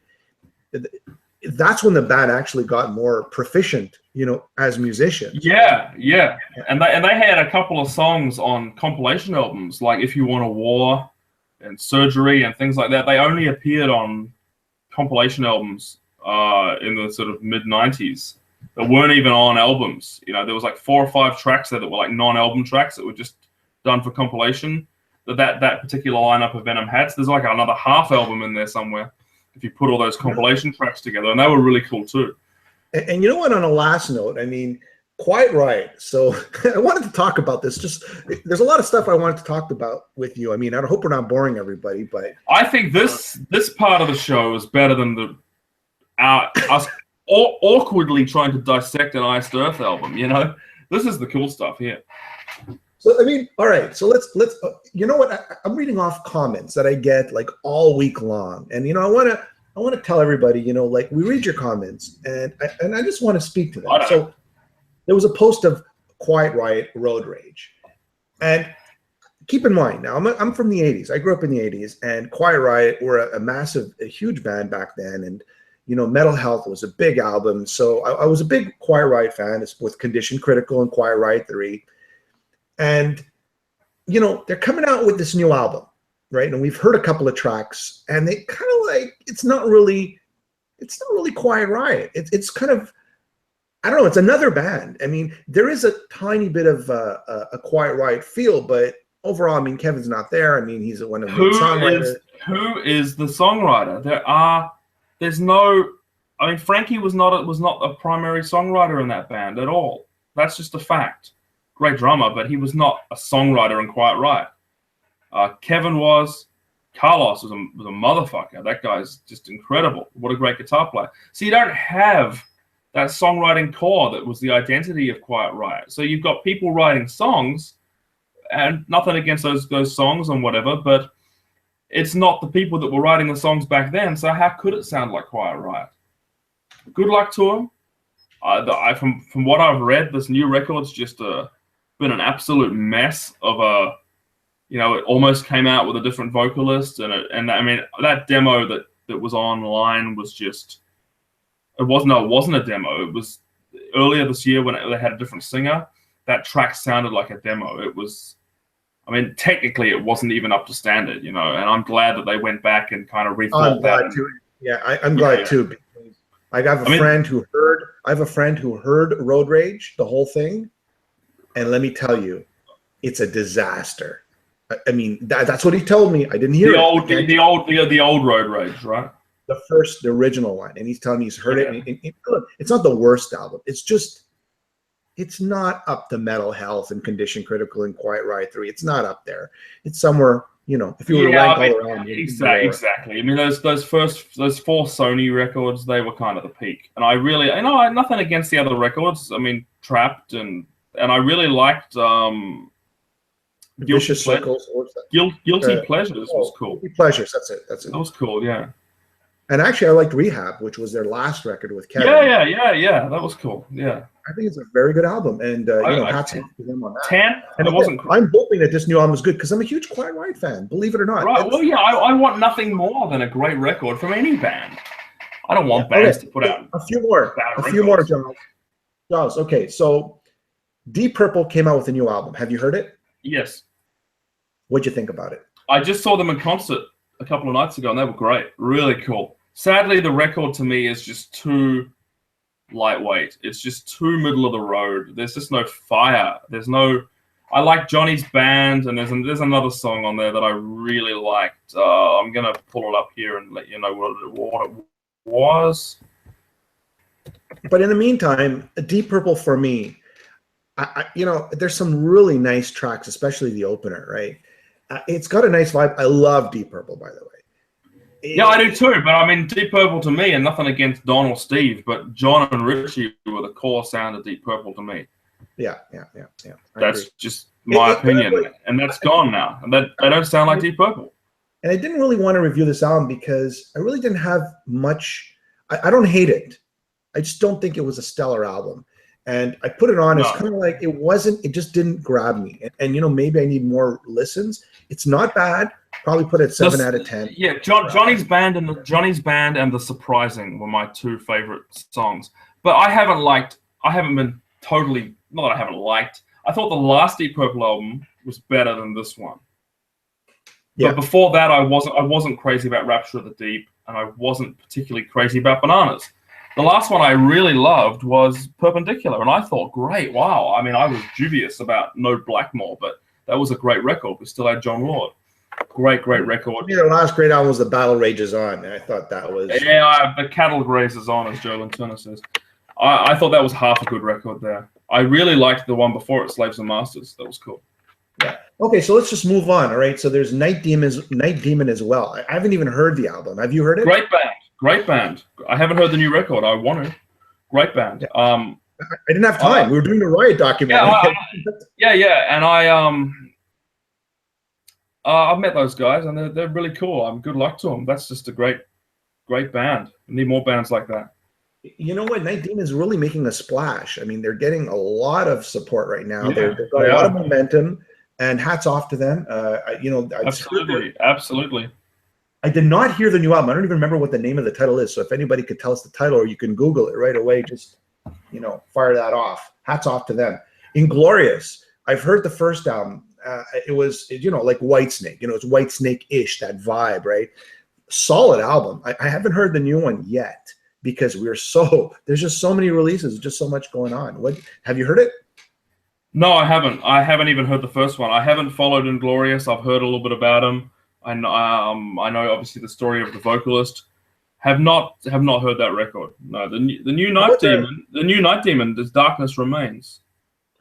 [SPEAKER 1] that's when the band actually got more proficient, as musicians.
[SPEAKER 2] Yeah. And they had a couple of songs on compilation albums, like If You Want a War, and Surgery and things like that. They only appeared on compilation albums in the sort of mid-90s. That weren't even on albums. You know, there was like 4 or 5 tracks there that were like non-album tracks that were just done for compilation. That particular lineup of Venom had. So there's like another half album in there somewhere if you put all those compilation tracks together, and they were really cool too.
[SPEAKER 1] And you know what? On a last note, I mean, quite right. So I wanted to talk about this. Just there's a lot of stuff I wanted to talk about with you. I mean, I hope we're not boring everybody, but
[SPEAKER 2] I think this part of the show is better than us awkwardly trying to dissect an Iced Earth album. You know, this is the cool stuff here.
[SPEAKER 1] So I mean, all right. So let's you know what? I'm reading off comments that I get like all week long, and you know, I want to tell everybody, you know, like we read your comments, and I just want to speak to them. So there was a post of Quiet Riot Road Rage, and keep in mind now I'm from the '80s. I grew up in the '80s, and Quiet Riot were a huge band back then, and you know, Metal Health was a big album. So I was a big Quiet Riot fan with Condition Critical and Quiet Riot 3. And, you know, they're coming out with this new album, right? And we've heard a couple of tracks, and they kind of like, it's not really Quiet Riot. It's kind of, I don't know, it's another band. I mean, there is a tiny bit of a Quiet Riot feel, but overall, I mean, Kevin's not there. I mean, he's one of the songwriters.
[SPEAKER 2] Who is the songwriter? There's no, I mean, Frankie was not a primary songwriter in that band at all. That's just a fact. Great drummer, but he was not a songwriter in Quiet Riot. Kevin was. Carlos was a motherfucker. That guy's just incredible. What a great guitar player. So you don't have that songwriting core that was the identity of Quiet Riot. So you've got people writing songs, and nothing against those songs and whatever, but it's not the people that were writing the songs back then, so how could it sound like Quiet Riot? Good luck to them. From what I've read, this new record's just been an absolute mess of you know, it almost came out with a different vocalist, and I mean, that demo that was online was just, it wasn't a demo. It was earlier this year when they had a different singer. That track sounded like a demo. It was, I mean, technically, it wasn't even up to standard, you know. And I'm glad that they went back and kind of rethought that.
[SPEAKER 1] Too. Yeah, I'm glad too. Because I have a friend who heard Road Rage, the whole thing, and let me tell you, it's a disaster. I mean, that's what he told me. I didn't hear
[SPEAKER 2] the old Road Rage, right?
[SPEAKER 1] The original one, and he's telling me he's heard it. And it's not the worst album. It's just, it's not up to Metal Health and Condition Critical and Quiet Riot 3. It's not up there. It's somewhere, you know, if you were to rank all around.
[SPEAKER 2] Exactly. I mean, those four Sony records, they were kind of the peak. And I had nothing against the other records. I mean, Trapped and I really liked
[SPEAKER 1] Vicious Circles.
[SPEAKER 2] Guilty Pleasures was cool.
[SPEAKER 1] Guilty Pleasures, that's it.
[SPEAKER 2] That was cool, yeah.
[SPEAKER 1] And actually, I liked Rehab, which was their last record with Kevin.
[SPEAKER 2] Yeah. That was cool. Yeah.
[SPEAKER 1] I think it's a very good album, and hats off to them on that.
[SPEAKER 2] 10.
[SPEAKER 1] And I'm hoping that this new album is good because I'm a huge Quiet Riot fan. Believe it or not.
[SPEAKER 2] Right. Well, yeah. I want nothing more than a great record from any band. I don't want bands to put out
[SPEAKER 1] a few more, Giles. Okay, so Deep Purple came out with a new album. Have you heard it?
[SPEAKER 2] Yes.
[SPEAKER 1] What'd you think about it?
[SPEAKER 2] I just saw them in concert a couple of nights ago, and they were great. Really cool. Sadly, the record to me is just too lightweight. It's just too middle of the road. There's just no fire. I like Johnny's Band, and there's another song on there that I really liked. I'm gonna pull it up here and let you know what it was.
[SPEAKER 1] But in the meantime, Deep Purple for me, there's some really nice tracks, especially the opener, right? It's got a nice vibe. I love Deep Purple, by the way.
[SPEAKER 2] Yeah, I do too. But I mean, Deep Purple to me, and nothing against Don or Steve, but John and Richie were the core sound of Deep Purple to me.
[SPEAKER 1] Yeah.
[SPEAKER 2] That's just my opinion, and that's gone now. And they don't sound like Deep Purple.
[SPEAKER 1] And I didn't really want to review this album because I really didn't have much. I don't hate it. I just don't think it was a stellar album. And I put it on. It's kind of like it just didn't grab me. And maybe I need more listens. It's not bad. Probably put it 7 out of 10.
[SPEAKER 2] Yeah, Johnny's Band and The Surprising were my two favorite songs. But I haven't been totally, not that I haven't liked. I thought the last Deep Purple album was better than this one.
[SPEAKER 1] Yeah.
[SPEAKER 2] But before that, I wasn't crazy about Rapture of the Deep, and I wasn't particularly crazy about Bananas. The last one I really loved was Perpendicular, and I thought, great, wow. I mean, I was dubious about No Blackmore, but that was a great record. We still had John Lord. Great record.
[SPEAKER 1] To me, the last great album was The Battle Rages On, and I thought that was...
[SPEAKER 2] Yeah, The Cattle Grazes On, as Joe Turner says. I thought that was half a good record there. I really liked the one before it, Slaves and Masters. That was cool.
[SPEAKER 1] Yeah. Okay, so let's just move on. All right. So there's Night Demon as well. I haven't even heard the album. Have you heard it?
[SPEAKER 2] Great band. I haven't heard the new record. I want to. Great band.
[SPEAKER 1] I didn't have time. We were doing the Riot documentary.
[SPEAKER 2] Yeah. And I've met those guys, and they're really cool. Good luck to them. That's just a great band. We need more bands like that.
[SPEAKER 1] You know what? Night Demon is really making a splash. I mean, they're getting a lot of support right now.
[SPEAKER 2] Yeah,
[SPEAKER 1] they've got a lot of momentum, and hats off to them.
[SPEAKER 2] Absolutely.
[SPEAKER 1] I did not hear the new album. I don't even remember what the name of the title is. So if anybody could tell us the title, or you can Google it right away, just fire that off. Hats off to them. Inglorious. I've heard the first album. It was like Whitesnake. It's Whitesnake-ish, that vibe, right? Solid album. I haven't heard the new one yet, because there's just so many releases, just so much going on. What, have you heard it?
[SPEAKER 2] No, I haven't. I haven't even heard the first one. I haven't followed Inglorious. I've heard a little bit about him. I know obviously the story of the vocalist. Have not heard that record. No, the new Night Demon. The new Night Demon. There's Darkness Remains.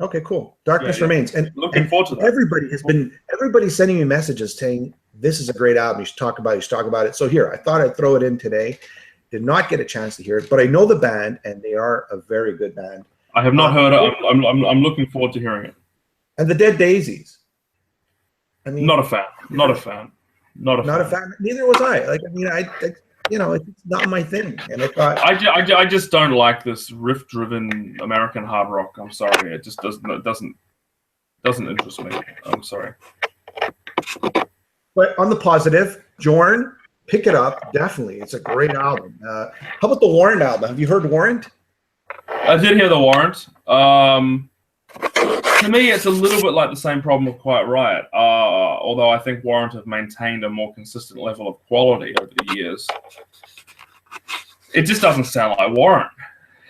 [SPEAKER 1] Okay, cool. Darkness Remains, and
[SPEAKER 2] looking forward to that.
[SPEAKER 1] Everybody's sending me messages saying this is a great album. You should talk about it. So here, I thought I'd throw it in today. Did not get a chance to hear it, but I know the band, and they are a very good band.
[SPEAKER 2] I have not heard it. I'm looking forward to hearing it.
[SPEAKER 1] And the Dead Daisies. I mean,
[SPEAKER 2] not a fan. Not a fan.
[SPEAKER 1] Neither was I. It's not my thing. And I thought
[SPEAKER 2] I just don't like this riff-driven American hard rock. I'm sorry. It just doesn't interest me. I'm sorry.
[SPEAKER 1] But on the positive, Jorn, pick it up. Definitely. It's a great album. How about the Warrant album? Have you heard Warrant?
[SPEAKER 2] I did hear the Warrant. To me, it's a little bit like the same problem with Quiet Riot, although I think Warrant have maintained a more consistent level of quality over the years. It just doesn't sound like Warrant.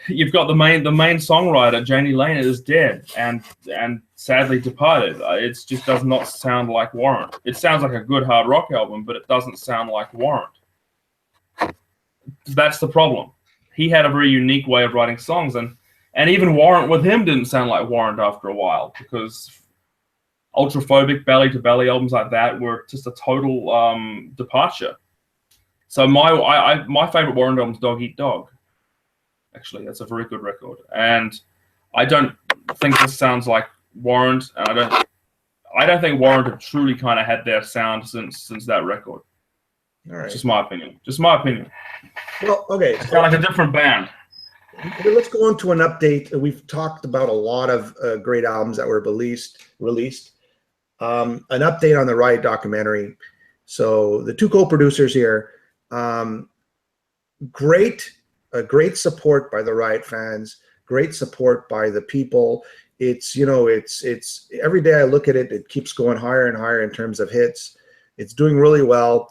[SPEAKER 2] You've got the main songwriter, Janie Lane, is dead and sadly departed. It just does not sound like Warrant. It sounds like a good hard rock album, but it doesn't sound like Warrant. That's the problem. He had a very unique way of writing songs, and even Warrant with him didn't sound like Warrant after a while, because Ultraphobic, Belly to Belly albums like that were just a total departure. So my favorite Warrant album is Dog Eat Dog. Actually, that's a very good record, and I don't think this sounds like Warrant, and I don't think Warrant have truly kind of had their sound since that record.
[SPEAKER 1] All right.
[SPEAKER 2] It's just my opinion.
[SPEAKER 1] Well, okay.
[SPEAKER 2] It's kind of like a different band.
[SPEAKER 1] Let's go on to an update. We've talked about a lot of great albums that were released. An update on the Riot documentary. So the two co-producers here, great support by the Riot fans, great support by the people. It's every day I look at it, it keeps going higher and higher in terms of hits. It's doing really well.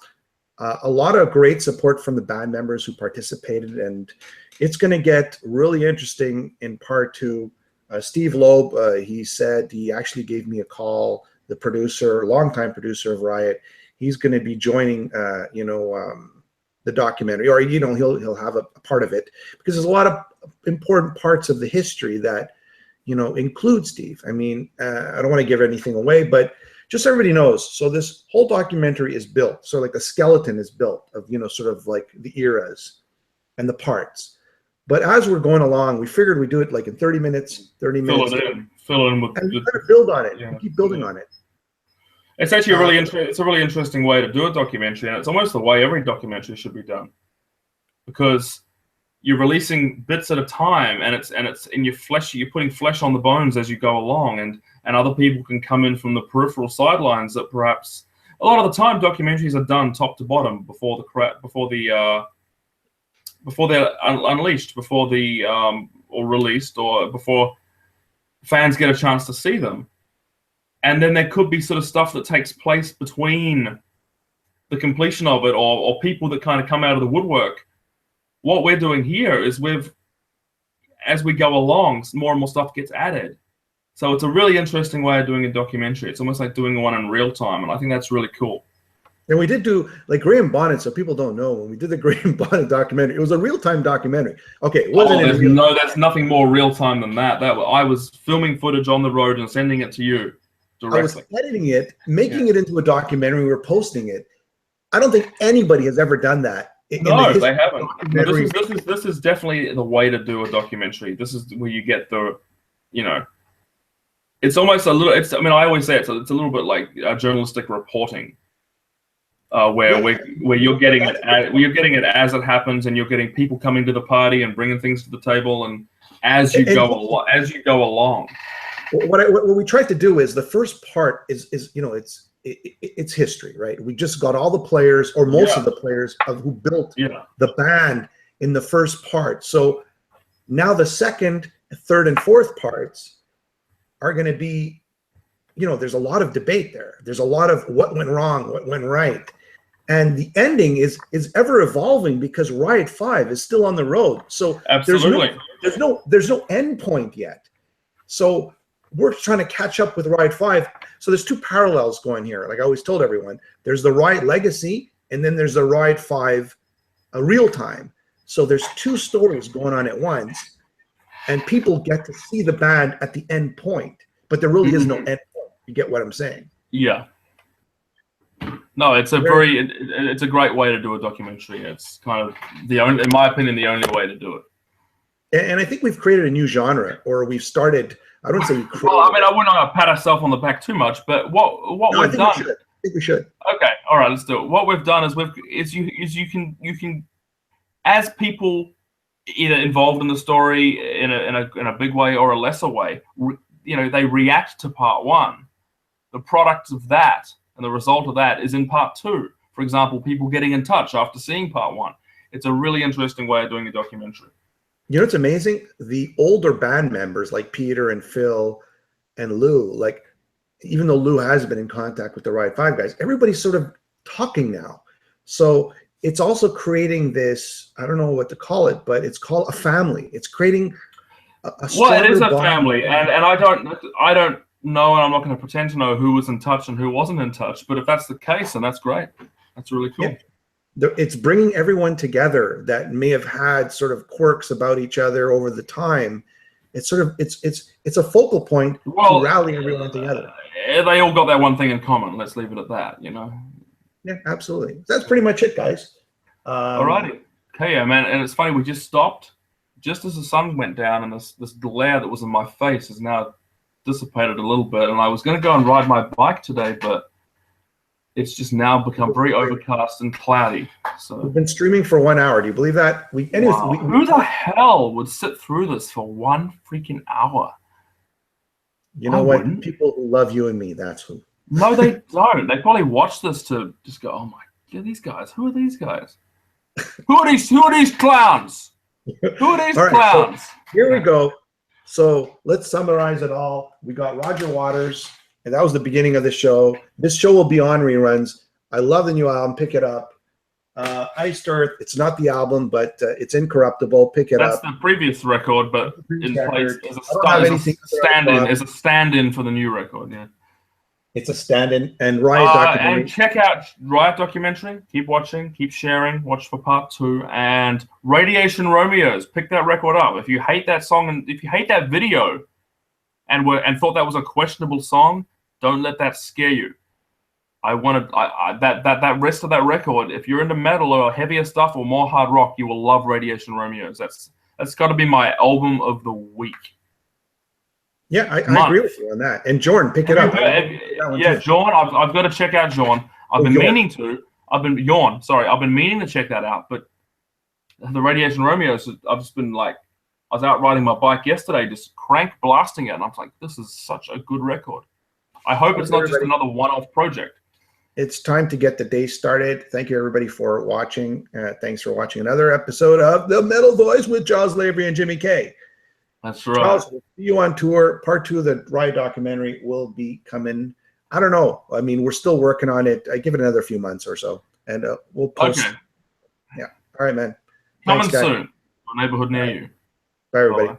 [SPEAKER 1] A lot of great support from the band members who participated, and it's going to get really interesting in part two. Steve Loeb, he said he actually gave me a call, the producer, longtime producer of Riot. He's going to be joining, the documentary, or, he'll have a part of it, because there's a lot of important parts of the history that, include Steve. I mean, I don't want to give anything away, but just so everybody knows, so this whole documentary is built, so like the skeleton is built of, sort of like the eras and the parts. But as we're going along, we figured we'd do it like in 30 minutes. Fill it
[SPEAKER 2] in with,
[SPEAKER 1] and we kind of build on it. Yeah, keep building on it.
[SPEAKER 2] It's actually it's a really interesting way to do a documentary, and it's almost the way every documentary should be done, because you're releasing bits at a time, and it's in your flesh. You're putting flesh on the bones as you go along, and other people can come in from the peripheral sidelines that perhaps a lot of the time documentaries are done top to bottom before they're unleashed, or released, or before fans get a chance to see them. And then there could be sort of stuff that takes place between the completion of it, or people that kind of come out of the woodwork. What we're doing here is as we go along, more and more stuff gets added. So it's a really interesting way of doing a documentary. It's almost like doing one in real time, and I think that's really cool.
[SPEAKER 1] And we did do, like, Graham Bonnet, so people don't know, when we did the Graham Bonnet documentary, it was a real-time documentary. Okay, it wasn't
[SPEAKER 2] there's nothing more real-time than that. I was filming footage on the road and sending it to you directly.
[SPEAKER 1] I was editing it, making it into a documentary, we were posting it. I don't think anybody has ever done that.
[SPEAKER 2] No, they haven't. No, this is definitely the way to do a documentary. This is where you get the, it's almost a little, I always say it's a little bit like journalistic reporting. Where you're getting it as it happens, and you're getting people coming to the party and bringing things to the table, and as you go along.
[SPEAKER 1] What we tried to do is, the first part is it's history, right? We just got all the players, or most of the players who built the band in the first part. So now the second, third, and fourth parts are going to be, there's a lot of debate there. There's a lot of what went wrong, what went right. And the ending is ever evolving, because Riot 5 is still on the road. So
[SPEAKER 2] absolutely,
[SPEAKER 1] there's no end point yet. So we're trying to catch up with Riot 5. So there's two parallels going here. Like I always told everyone, there's the Riot Legacy, and then there's the Riot 5 real time. So there's two stories going on at once, and people get to see the band at the end point. But there really is no end point. You get what I'm saying?
[SPEAKER 2] Yeah. No, it's a great way to do a documentary. It's kind of in my opinion, the only way to do it.
[SPEAKER 1] And I think we've created a new genre, or we've started. I don't say we created.
[SPEAKER 2] Well, I wouldn't want to pat ourselves on the back too much, but what we've done.
[SPEAKER 1] I think we should.
[SPEAKER 2] Okay, all right, let's do it. What we've done is you can, as people either involved in the story in a big way or a lesser way, they react to part one. The product of that and the result of that is in part two. For example, people getting in touch after seeing part one. It's a really interesting way of doing a documentary.
[SPEAKER 1] It's amazing. The older band members like Peter and Phil and Lou, like, even though Lou has been in contact with the Riot 5 guys, everybody's sort of talking now. So it's also creating this, I don't know what to call it, but it's called a family. It's creating a
[SPEAKER 2] well, it is a family, and I don't know, and I'm not going to pretend to know who was in touch and who wasn't in touch. But if that's the case, then that's great. That's really cool.
[SPEAKER 1] Yeah. It's bringing everyone together that may have had sort of quirks about each other over the time. It's sort of it's a focal point to rally everyone together.
[SPEAKER 2] They all got that one thing in common. Let's leave it at that.
[SPEAKER 1] Yeah, absolutely. That's pretty much it, guys.
[SPEAKER 2] Alrighty. Okay, yeah, man. And it's funny, we just stopped just as the sun went down, and this glare that was in my face is now dissipated a little bit. And I was going to go and ride my bike today, but it's just now become very overcast and cloudy. So
[SPEAKER 1] we've been streaming for 1 hour. Do you believe that?
[SPEAKER 2] Who the hell would sit through this for 1 freaking hour?
[SPEAKER 1] You know what? People who love you and me, that's who.
[SPEAKER 2] No, they don't. They probably watch this to just go, oh my God, these guys. Who are these guys? Who are these clowns? Who are these clowns?
[SPEAKER 1] So here we go. So let's summarize it all. We got Roger Waters, and that was the beginning of the show. This show will be on reruns. I love the new album. Pick it up. Iced Earth. It's not the album, but it's Incorruptible. Pick it up.
[SPEAKER 2] That's the previous record, but in place as a stand-in for the new record. Yeah.
[SPEAKER 1] It's a stand-in, and Riot Documentary.
[SPEAKER 2] And check out Riot Documentary. Keep watching, keep sharing. Watch for part 2. And Radiation Romeos. Pick that record up. If you hate that song and if you hate that video, and thought that was a questionable song, don't let that scare you. That rest of that record. If you're into metal or heavier stuff or more hard rock, you will love Radiation Romeos. That's got to be my album of the week.
[SPEAKER 1] Yeah, I agree with you on that. And Jorn, pick it up.
[SPEAKER 2] Jorn, I've got to check out Jorn. I've been meaning to check that out, but the Radiation Romeos, I've just been like, I was out riding my bike yesterday, just crank blasting it, and I'm like, this is such a good record. I hope it's not just another one-off project.
[SPEAKER 1] It's time to get the day started. Thank you, everybody, for watching. Thanks for watching another episode of The Metal Voice with Giles Lavery and Jimmy K.
[SPEAKER 2] That's right.
[SPEAKER 1] Charles, we'll see you on tour. Part 2 of the Riot Documentary will be coming. I don't know. I mean, we're still working on it. I give it another few months or so. and we'll post.
[SPEAKER 2] Okay.
[SPEAKER 1] Yeah. All right, man.
[SPEAKER 2] Coming
[SPEAKER 1] Thanks, guys.
[SPEAKER 2] soon. A neighborhood near you.
[SPEAKER 1] Bye, everybody.
[SPEAKER 2] Bye.